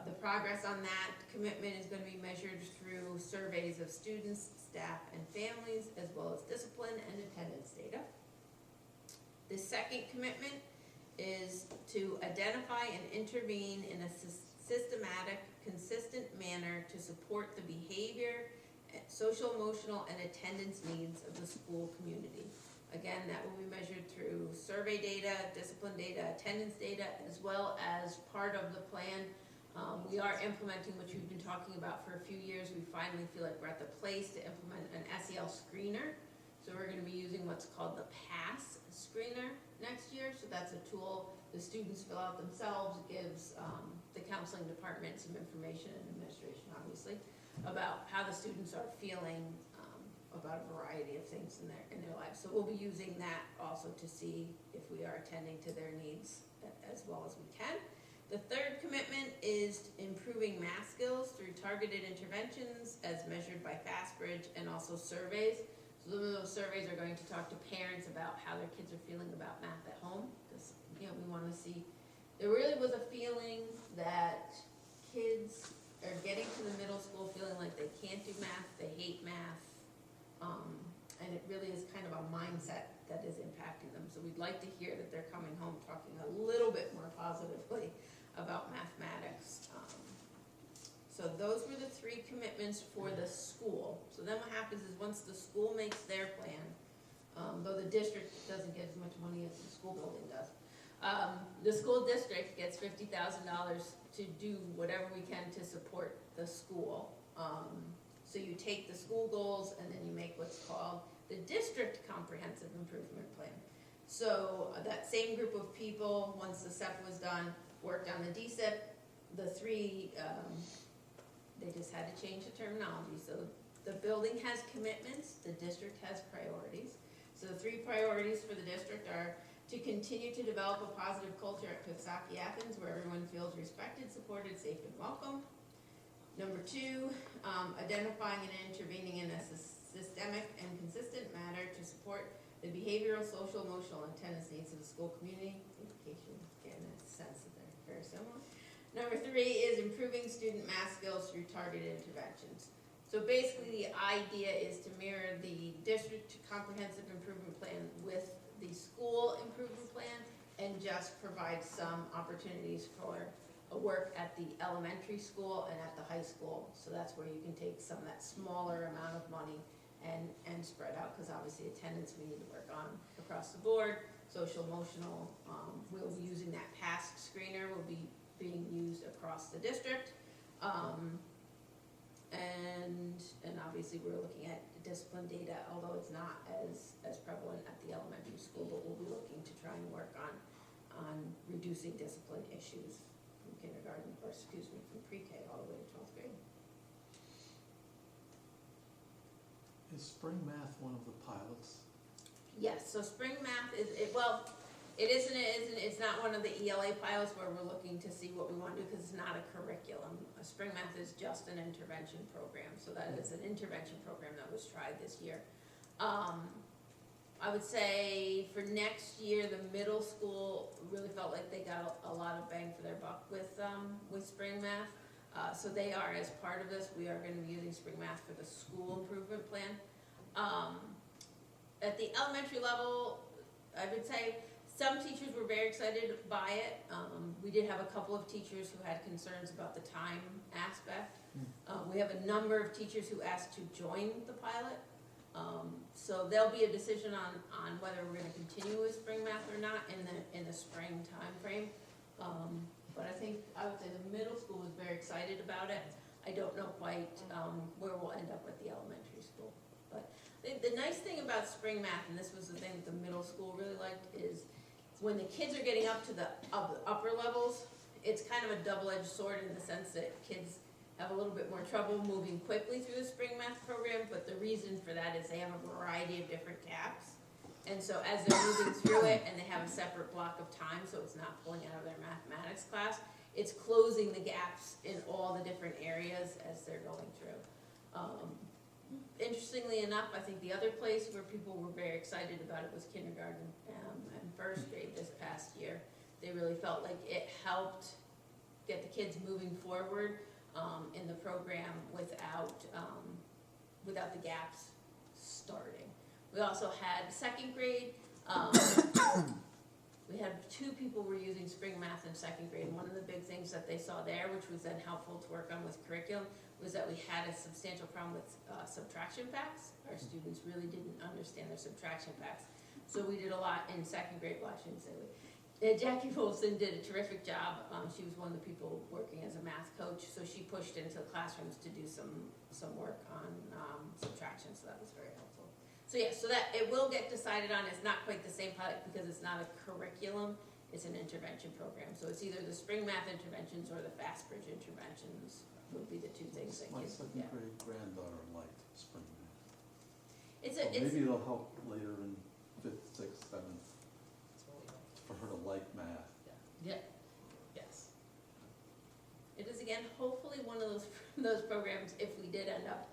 The progress on that commitment is going to be measured through surveys of students, staff, and families, as well as discipline and attendance data. The second commitment is to identify and intervene in a systematic, consistent manner to support the behavior, social, emotional, and attendance needs of the school community. Again, that will be measured through survey data, discipline data, attendance data, as well as part of the plan. We are implementing, which we've been talking about for a few years. We finally feel like we're at the place to implement an SEL screener. So we're going to be using what's called the PASS screener next year. So that's a tool the students fill out themselves. It gives the counseling department some information, and administration obviously, about how the students are feeling about a variety of things in their lives. So we'll be using that also to see if we are attending to their needs as well as we can. The third commitment is improving math skills through targeted interventions as measured by FastBridge and also surveys. So some of those surveys are going to talk to parents about how their kids are feeling about math at home, because we want to see. There really was a feeling that kids are getting to the middle school feeling like they can't do math, they hate math, and it really is kind of a mindset that is impacting them. So we'd like to hear that they're coming home talking a little bit more positively about mathematics. So those were the 3 commitments for the school. So then what happens is once the school makes their plan, though the district doesn't get as much money as the school building does, the school district gets $50,000 to do whatever we can to support the school. So you take the school goals and then you make what's called the district comprehensive improvement plan. So that same group of people, once the SEP was done, worked on the DSIP. The 3, they just had to change the terminology. So the building has commitments, the district has priorities. So the 3 priorities for the district are to continue to develop a positive culture at Coxsackie-Athens where everyone feels respected, supported, safe, and welcome. Number 2, identifying and intervening in a systemic and consistent manner to support the behavioral, social, emotional, and attendance needs of the school community. Education, again, in a sense that they're very similar. Number 3 is improving student math skills through targeted interventions. So basically the idea is to mirror the district comprehensive improvement plan with the school improvement plan and just provide some opportunities for a work at the elementary school and at the high school. So that's where you can take some of that smaller amount of money and spread out, because obviously attendance we need to work on across the board. Social, emotional, we'll be using that PASS screener, will be being used across the district. And obviously we're looking at discipline data, although it's not as prevalent at the elementary school, but we'll be looking to try and work on reducing discipline issues from kindergarten, or excuse me, from pre-K all the way to 12th grade. Is spring math one of the pilots? Yes, so spring math is, It's not one of the ELA pilots where we're looking to see what we want to do, because it's not a curriculum. A Spring Math is just an intervention program, so that is an intervention program that was tried this year. I would say for next year, the middle school really felt like they got a lot of bang for their buck with Spring Math. So they are, as part of this, we are gonna be using Spring Math for the school improvement plan. At the elementary level, I would say some teachers were very excited by it. We did have a couple of teachers who had concerns about the time aspect. We have a number of teachers who asked to join the pilot. So there'll be a decision on whether we're gonna continue with Spring Math or not in the spring timeframe. But I think, I would say the middle school was very excited about it. I don't know quite, where we'll end up with the elementary school. But the nice thing about Spring Math, and this was the thing that the middle school really liked, is when the kids are getting up to the upper levels, it's kind of a double-edged sword in the sense that kids have a little bit more trouble moving quickly through the Spring Math program, but the reason for that is they have a variety of different gaps. And so as they're moving through it, and they have a separate block of time, so it's not pulling out of their mathematics class, it's closing the gaps in all the different areas as they're going through. Interestingly enough, I think the other place where people were very excited about it was kindergarten and first grade this past year. They really felt like it helped get the kids moving forward in the program without the gaps starting. We also had second grade. We had 2 people were using Spring Math in second grade, and one of the big things that they saw there, which was then helpful to work on with curriculum, was that we had a substantial problem with subtraction facts. Our students really didn't understand their subtraction facts. So we did a lot in second grade, well, I shouldn't say we. Jackie Wilson did a terrific job. She was one of the people working as a math coach, so she pushed into the classrooms to do some work on subtraction, so that was very helpful. So yeah, so that it will get decided on. It's not quite the same pilot because it's not a curriculum, it's an intervention program. So it's either the Spring Math interventions or the Fast Bridge interventions would be the 2 things that My kids would second get. grade granddaughter liked Spring Math. It's So a, it's, maybe it'll help later in 5th, 6th, 7th, That's what we hope. for her to like math. Yeah, yes. it is again, hopefully one of those programs, if we did end up,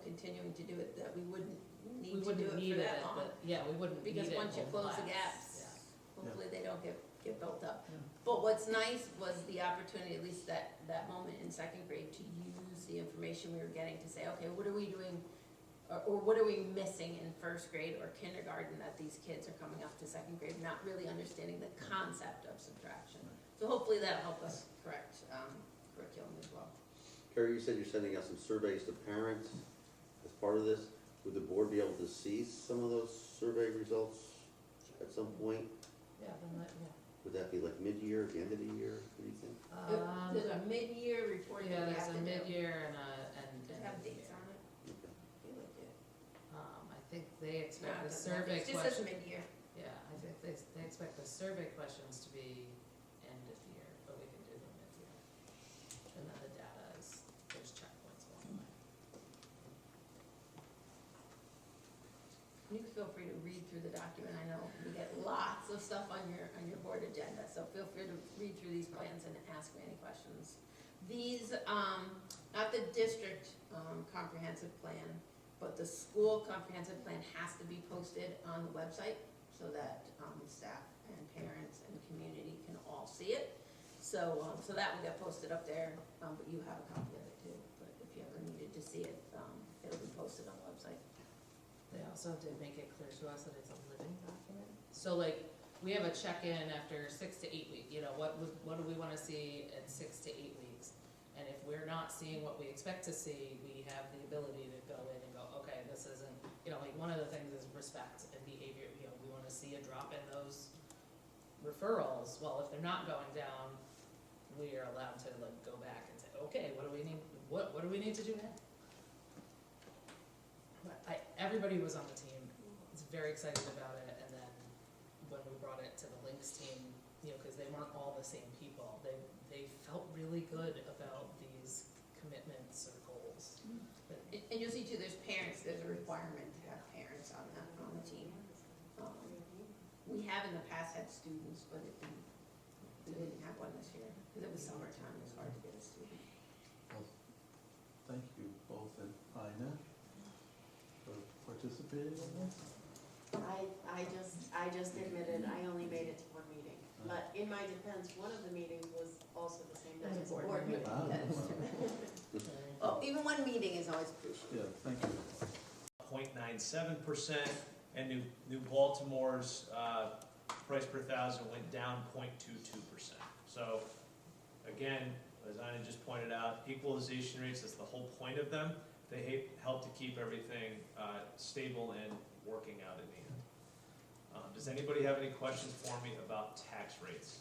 continuing to do it, that we wouldn't We need to do wouldn't it need for it, that long. but, yeah, we wouldn't need it. Because once you whole close the class. gaps, hopefully they don't get built up. Yeah. But what's nice was the opportunity, at least that moment in second grade, to use the information we were getting to say, okay, what are we doing, or what are we missing in first grade or kindergarten that these kids are coming up to second grade, not really understanding the concept of subtraction. So hopefully that'll help us correct curriculum as well. Carrie, you said you're sending out some surveys to parents as part of this. Would the board be able to see some of those survey results at some point? Yeah, then that, yeah. Would that be like mid-year, the end of the year? What do you think? There's a mid-year report Yeah, that we there's have a to do. mid-year and Does it have dates on it? Okay. You looked at it. I think they expect No, the it doesn't have survey dates. It just says question, mid-year. yeah, I think they expect the survey questions to be end of year, but we can do them mid-year. And then the data is, there's checkpoints along the way. You can feel free to read through the document. I know we get lots of stuff on your board agenda, so feel free to read through these plans and ask me any questions. These, not the district comprehensive plan, but the school comprehensive plan has to be posted on the website so that staff and parents and community can all see it. So that will get posted up there, but you have a copy of it too. But if you ever needed to see it, it'll be posted on the website. They also did make it clear to us that it's a living document. So like, we have a check-in after 6 to 8 weeks, what do we wanna see at 6 to 8 weeks? And if we're not seeing what we expect to see, we have the ability to go in and go, okay, this isn't, like one of the things is respect and behavior, we wanna see a drop in those referrals. Well, if they're not going down, we are allowed to like go back and say, okay, what do we need, what do we need to do now? But everybody was on the team, was very excited about it, and then when we brought it to the Lynx team, cause they weren't all the same people, they felt really good about these commitments or goals. And you'll see too, there's a requirement to have parents on the team. We have in the past had students, but we didn't have one this year, because it was summertime, it was hard to get a student. Thank you both and Ina for participating in this. I just admitted I only made it to one meeting, but in my defense, one of the meetings was also the same night as a board meeting. Well, even one meeting is always crucial. Yeah, thank you. 0.97%, and New Baltimore's price per thousand went down 0.22%. So again, as Ina just pointed out, equalization rates, that's the whole point of them. They help to keep everything stable and working out in the end. Does anybody have any questions for me about tax rates?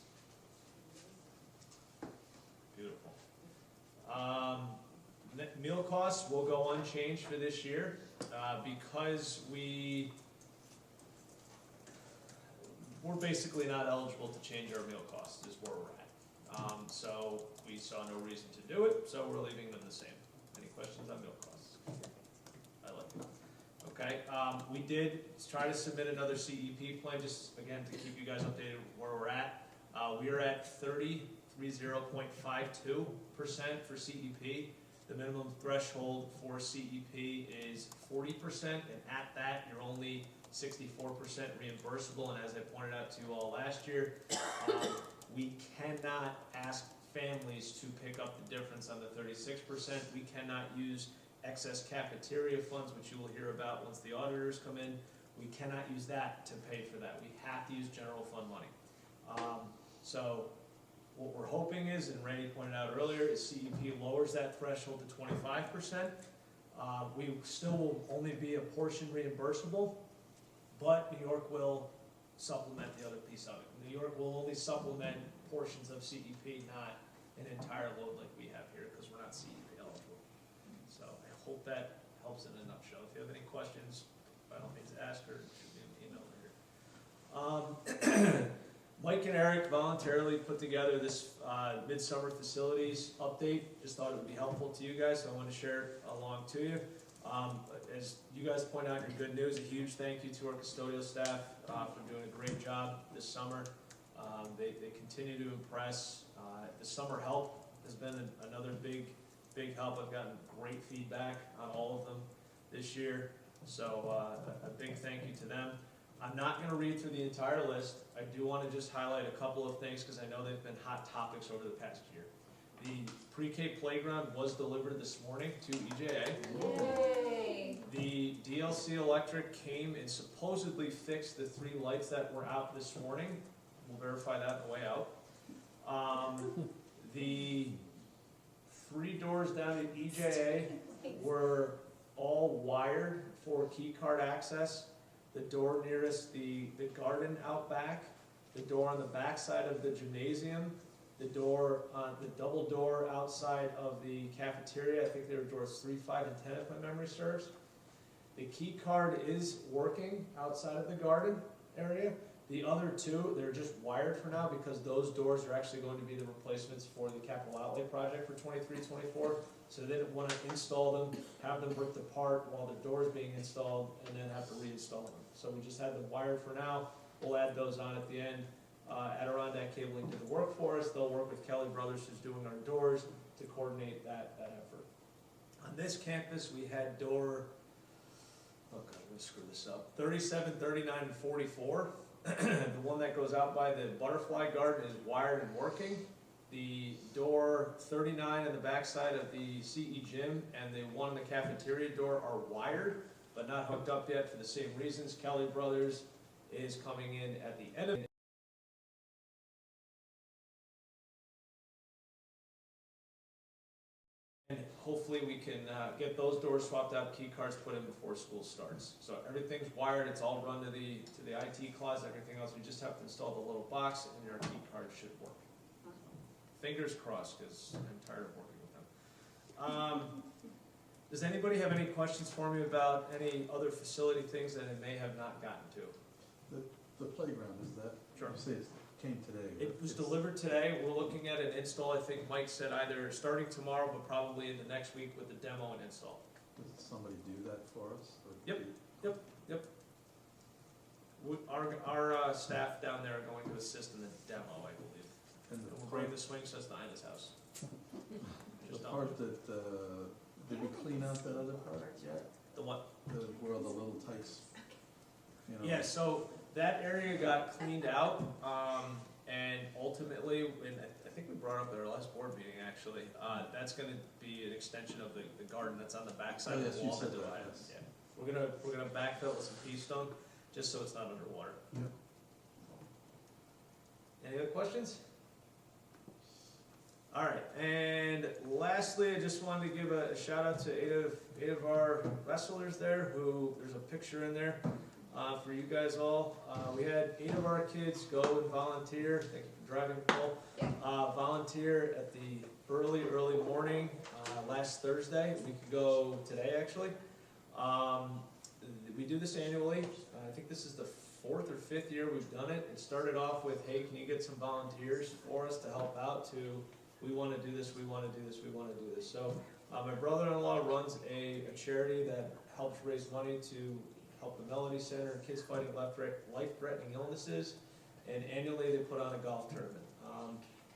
Beautiful. Meal costs will go unchanged for this year because we're basically not eligible to change our meal costs is where we're at. So we saw no reason to do it, so we're leaving them the same. Any questions on meal costs? I like it. Okay, we did try to submit another CEP plan, just again to keep you guys updated where we're at. We are at 30.52% for CEP. The minimum threshold for CEP is 40%, and at that, you're only 64% reimbursable. And as I pointed out to you all last year, we cannot ask families to pick up the difference on the 36%. We cannot use excess cafeteria funds, which you will hear about once the auditors come in. We cannot use that to pay for that. We have to use general fund money. So what we're hoping is, and Randy pointed out earlier, is CEP lowers that threshold to 25%. We still will only be a portion reimbursable, but New York will supplement the other piece of it. New York will only supplement portions of CEP, not an entire load like we have here, because we're not CEP eligible. So I hope that helps in a nutshell. If you have any questions, by all means ask or shoot me an email later. Mike and Eric voluntarily put together this midsummer facilities update. Just thought it would be helpful to you guys, so I want to share it along to you. As you guys point out in your good news, a huge thank you to our custodial staff for doing a great job this summer. They continue to impress. The summer help has been another big help. I've gotten great feedback on all of them this year, so a big thank you to them. I'm not going to read through the entire list. I do want to just highlight a couple of things because I know they've been hot topics over the past year. The pre-K playground was delivered this morning to EJA. Yay! The DLC Electric came and supposedly fixed the 3 lights that were out this morning. We'll verify that on the way out. The 3 doors down at EJA were all wired for key card access. The door nearest the garden out back, the door on the back side of the gymnasium, the door, the double door outside of the cafeteria. I think they were doors 3, 5, and 10 if my memory serves. The key card is working outside of the garden area. The other 2, they're just wired for now because those doors are actually going to be the replacements for the capital outlay project for 23-24. So they didn't want to install them, have them ripped apart while the door is being installed, and then have to reinstall them. So we just had them wired for now. We'll add those on at the end. Adirondack Cabling did the work for us. They'll work with Kelly Brothers, who's doing our doors, to coordinate that effort. On this campus, we had door, oh God, I'm going to screw this up, 37, 39, and 44. The one that goes out by the butterfly garden is wired and working. The door 39 on the backside of the CE gym and the one in the cafeteria door are wired, but not hooked up yet for the same reasons. Kelly Brothers is coming in at the end of it. And hopefully we can get those doors swapped out, key cards put in before school starts. So everything's wired, it's all run to the IT closet, everything else. We just have to install the little box and your key card should work. Fingers crossed, because I'm tired of working with them. Does anybody have any questions for me about any other facility things that it may have not gotten to? The playground, is that, Sure. you say it came today? It was delivered today. We're looking at an install, I think Mike said either starting tomorrow, but probably in the next week with the demo and install. Did somebody do that for us? Or Yep. Our staff down there are going to assist in the demo, I believe. And We'll bring the swing sets to Ina's house. the Just part that, did we clean out that other part yet? The what? Where all the little tykes, you know? Yeah, so that area got cleaned out, and ultimately, and I think we brought up at our last board meeting, actually, that's gonna be an extension of the garden that's on the backside Oh, of yes, the you wall that said that, divides. yes. Yeah, we're gonna backfill with some pea stone, just so it's not underwater. Yep. Any other questions? All right, and lastly, I just wanted to give a shout out to eight of our wrestlers there, who, there's a picture in there, for you guys all. We had 8 of our kids go and volunteer, thank you for driving, Cole. Volunteer at the early morning, last Thursday, we could go today, actually. We do this annually, I think this is the 4th or 5th year we've done it. It started off with, hey, can you get some volunteers for us to help out, to, we wanna do this, we wanna do this, we wanna do this. So, my brother-in-law runs a charity that helps raise money to help the Melody Center and kids fighting life-threatening illnesses, and annually they put on a golf tournament.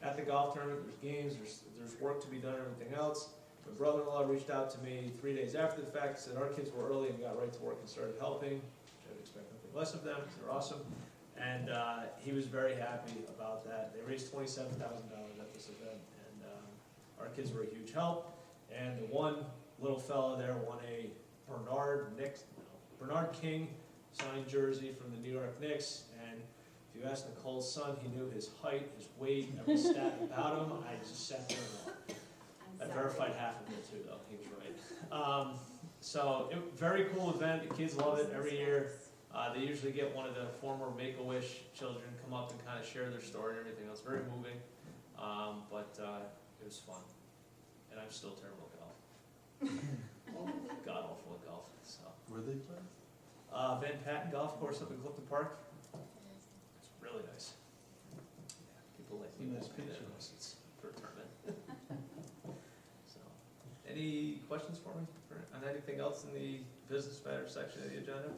At the golf tournament, there's games, there's work to be done, everything else. My brother-in-law reached out to me 3 days after the fact, said our kids were early and got right to work and started helping. I would expect nothing less of them, they're awesome. And he was very happy about that. They raised $27,000 at this event, and our kids were a huge help. And the one little fella there won a Bernard King signed jersey from the New York Knicks. And if you ask Nicole's son, he knew his height, his weight, every stat about him. I just sat there and I verified half of it too, though. He was right. So, very cool event. The kids love it every year. They usually get one of the former Make-A-Wish children come up and kind of share their story and everything else. Very moving, but it was fun. And I'm still terrible at golf. God awful at golf. So. Where they play? Van Patten Golf Course up in Clifton Park. It's really nice. Yeah, people like me. Nice picture. It's for a tournament. So, any questions for me on anything else in the business matter section of the agenda?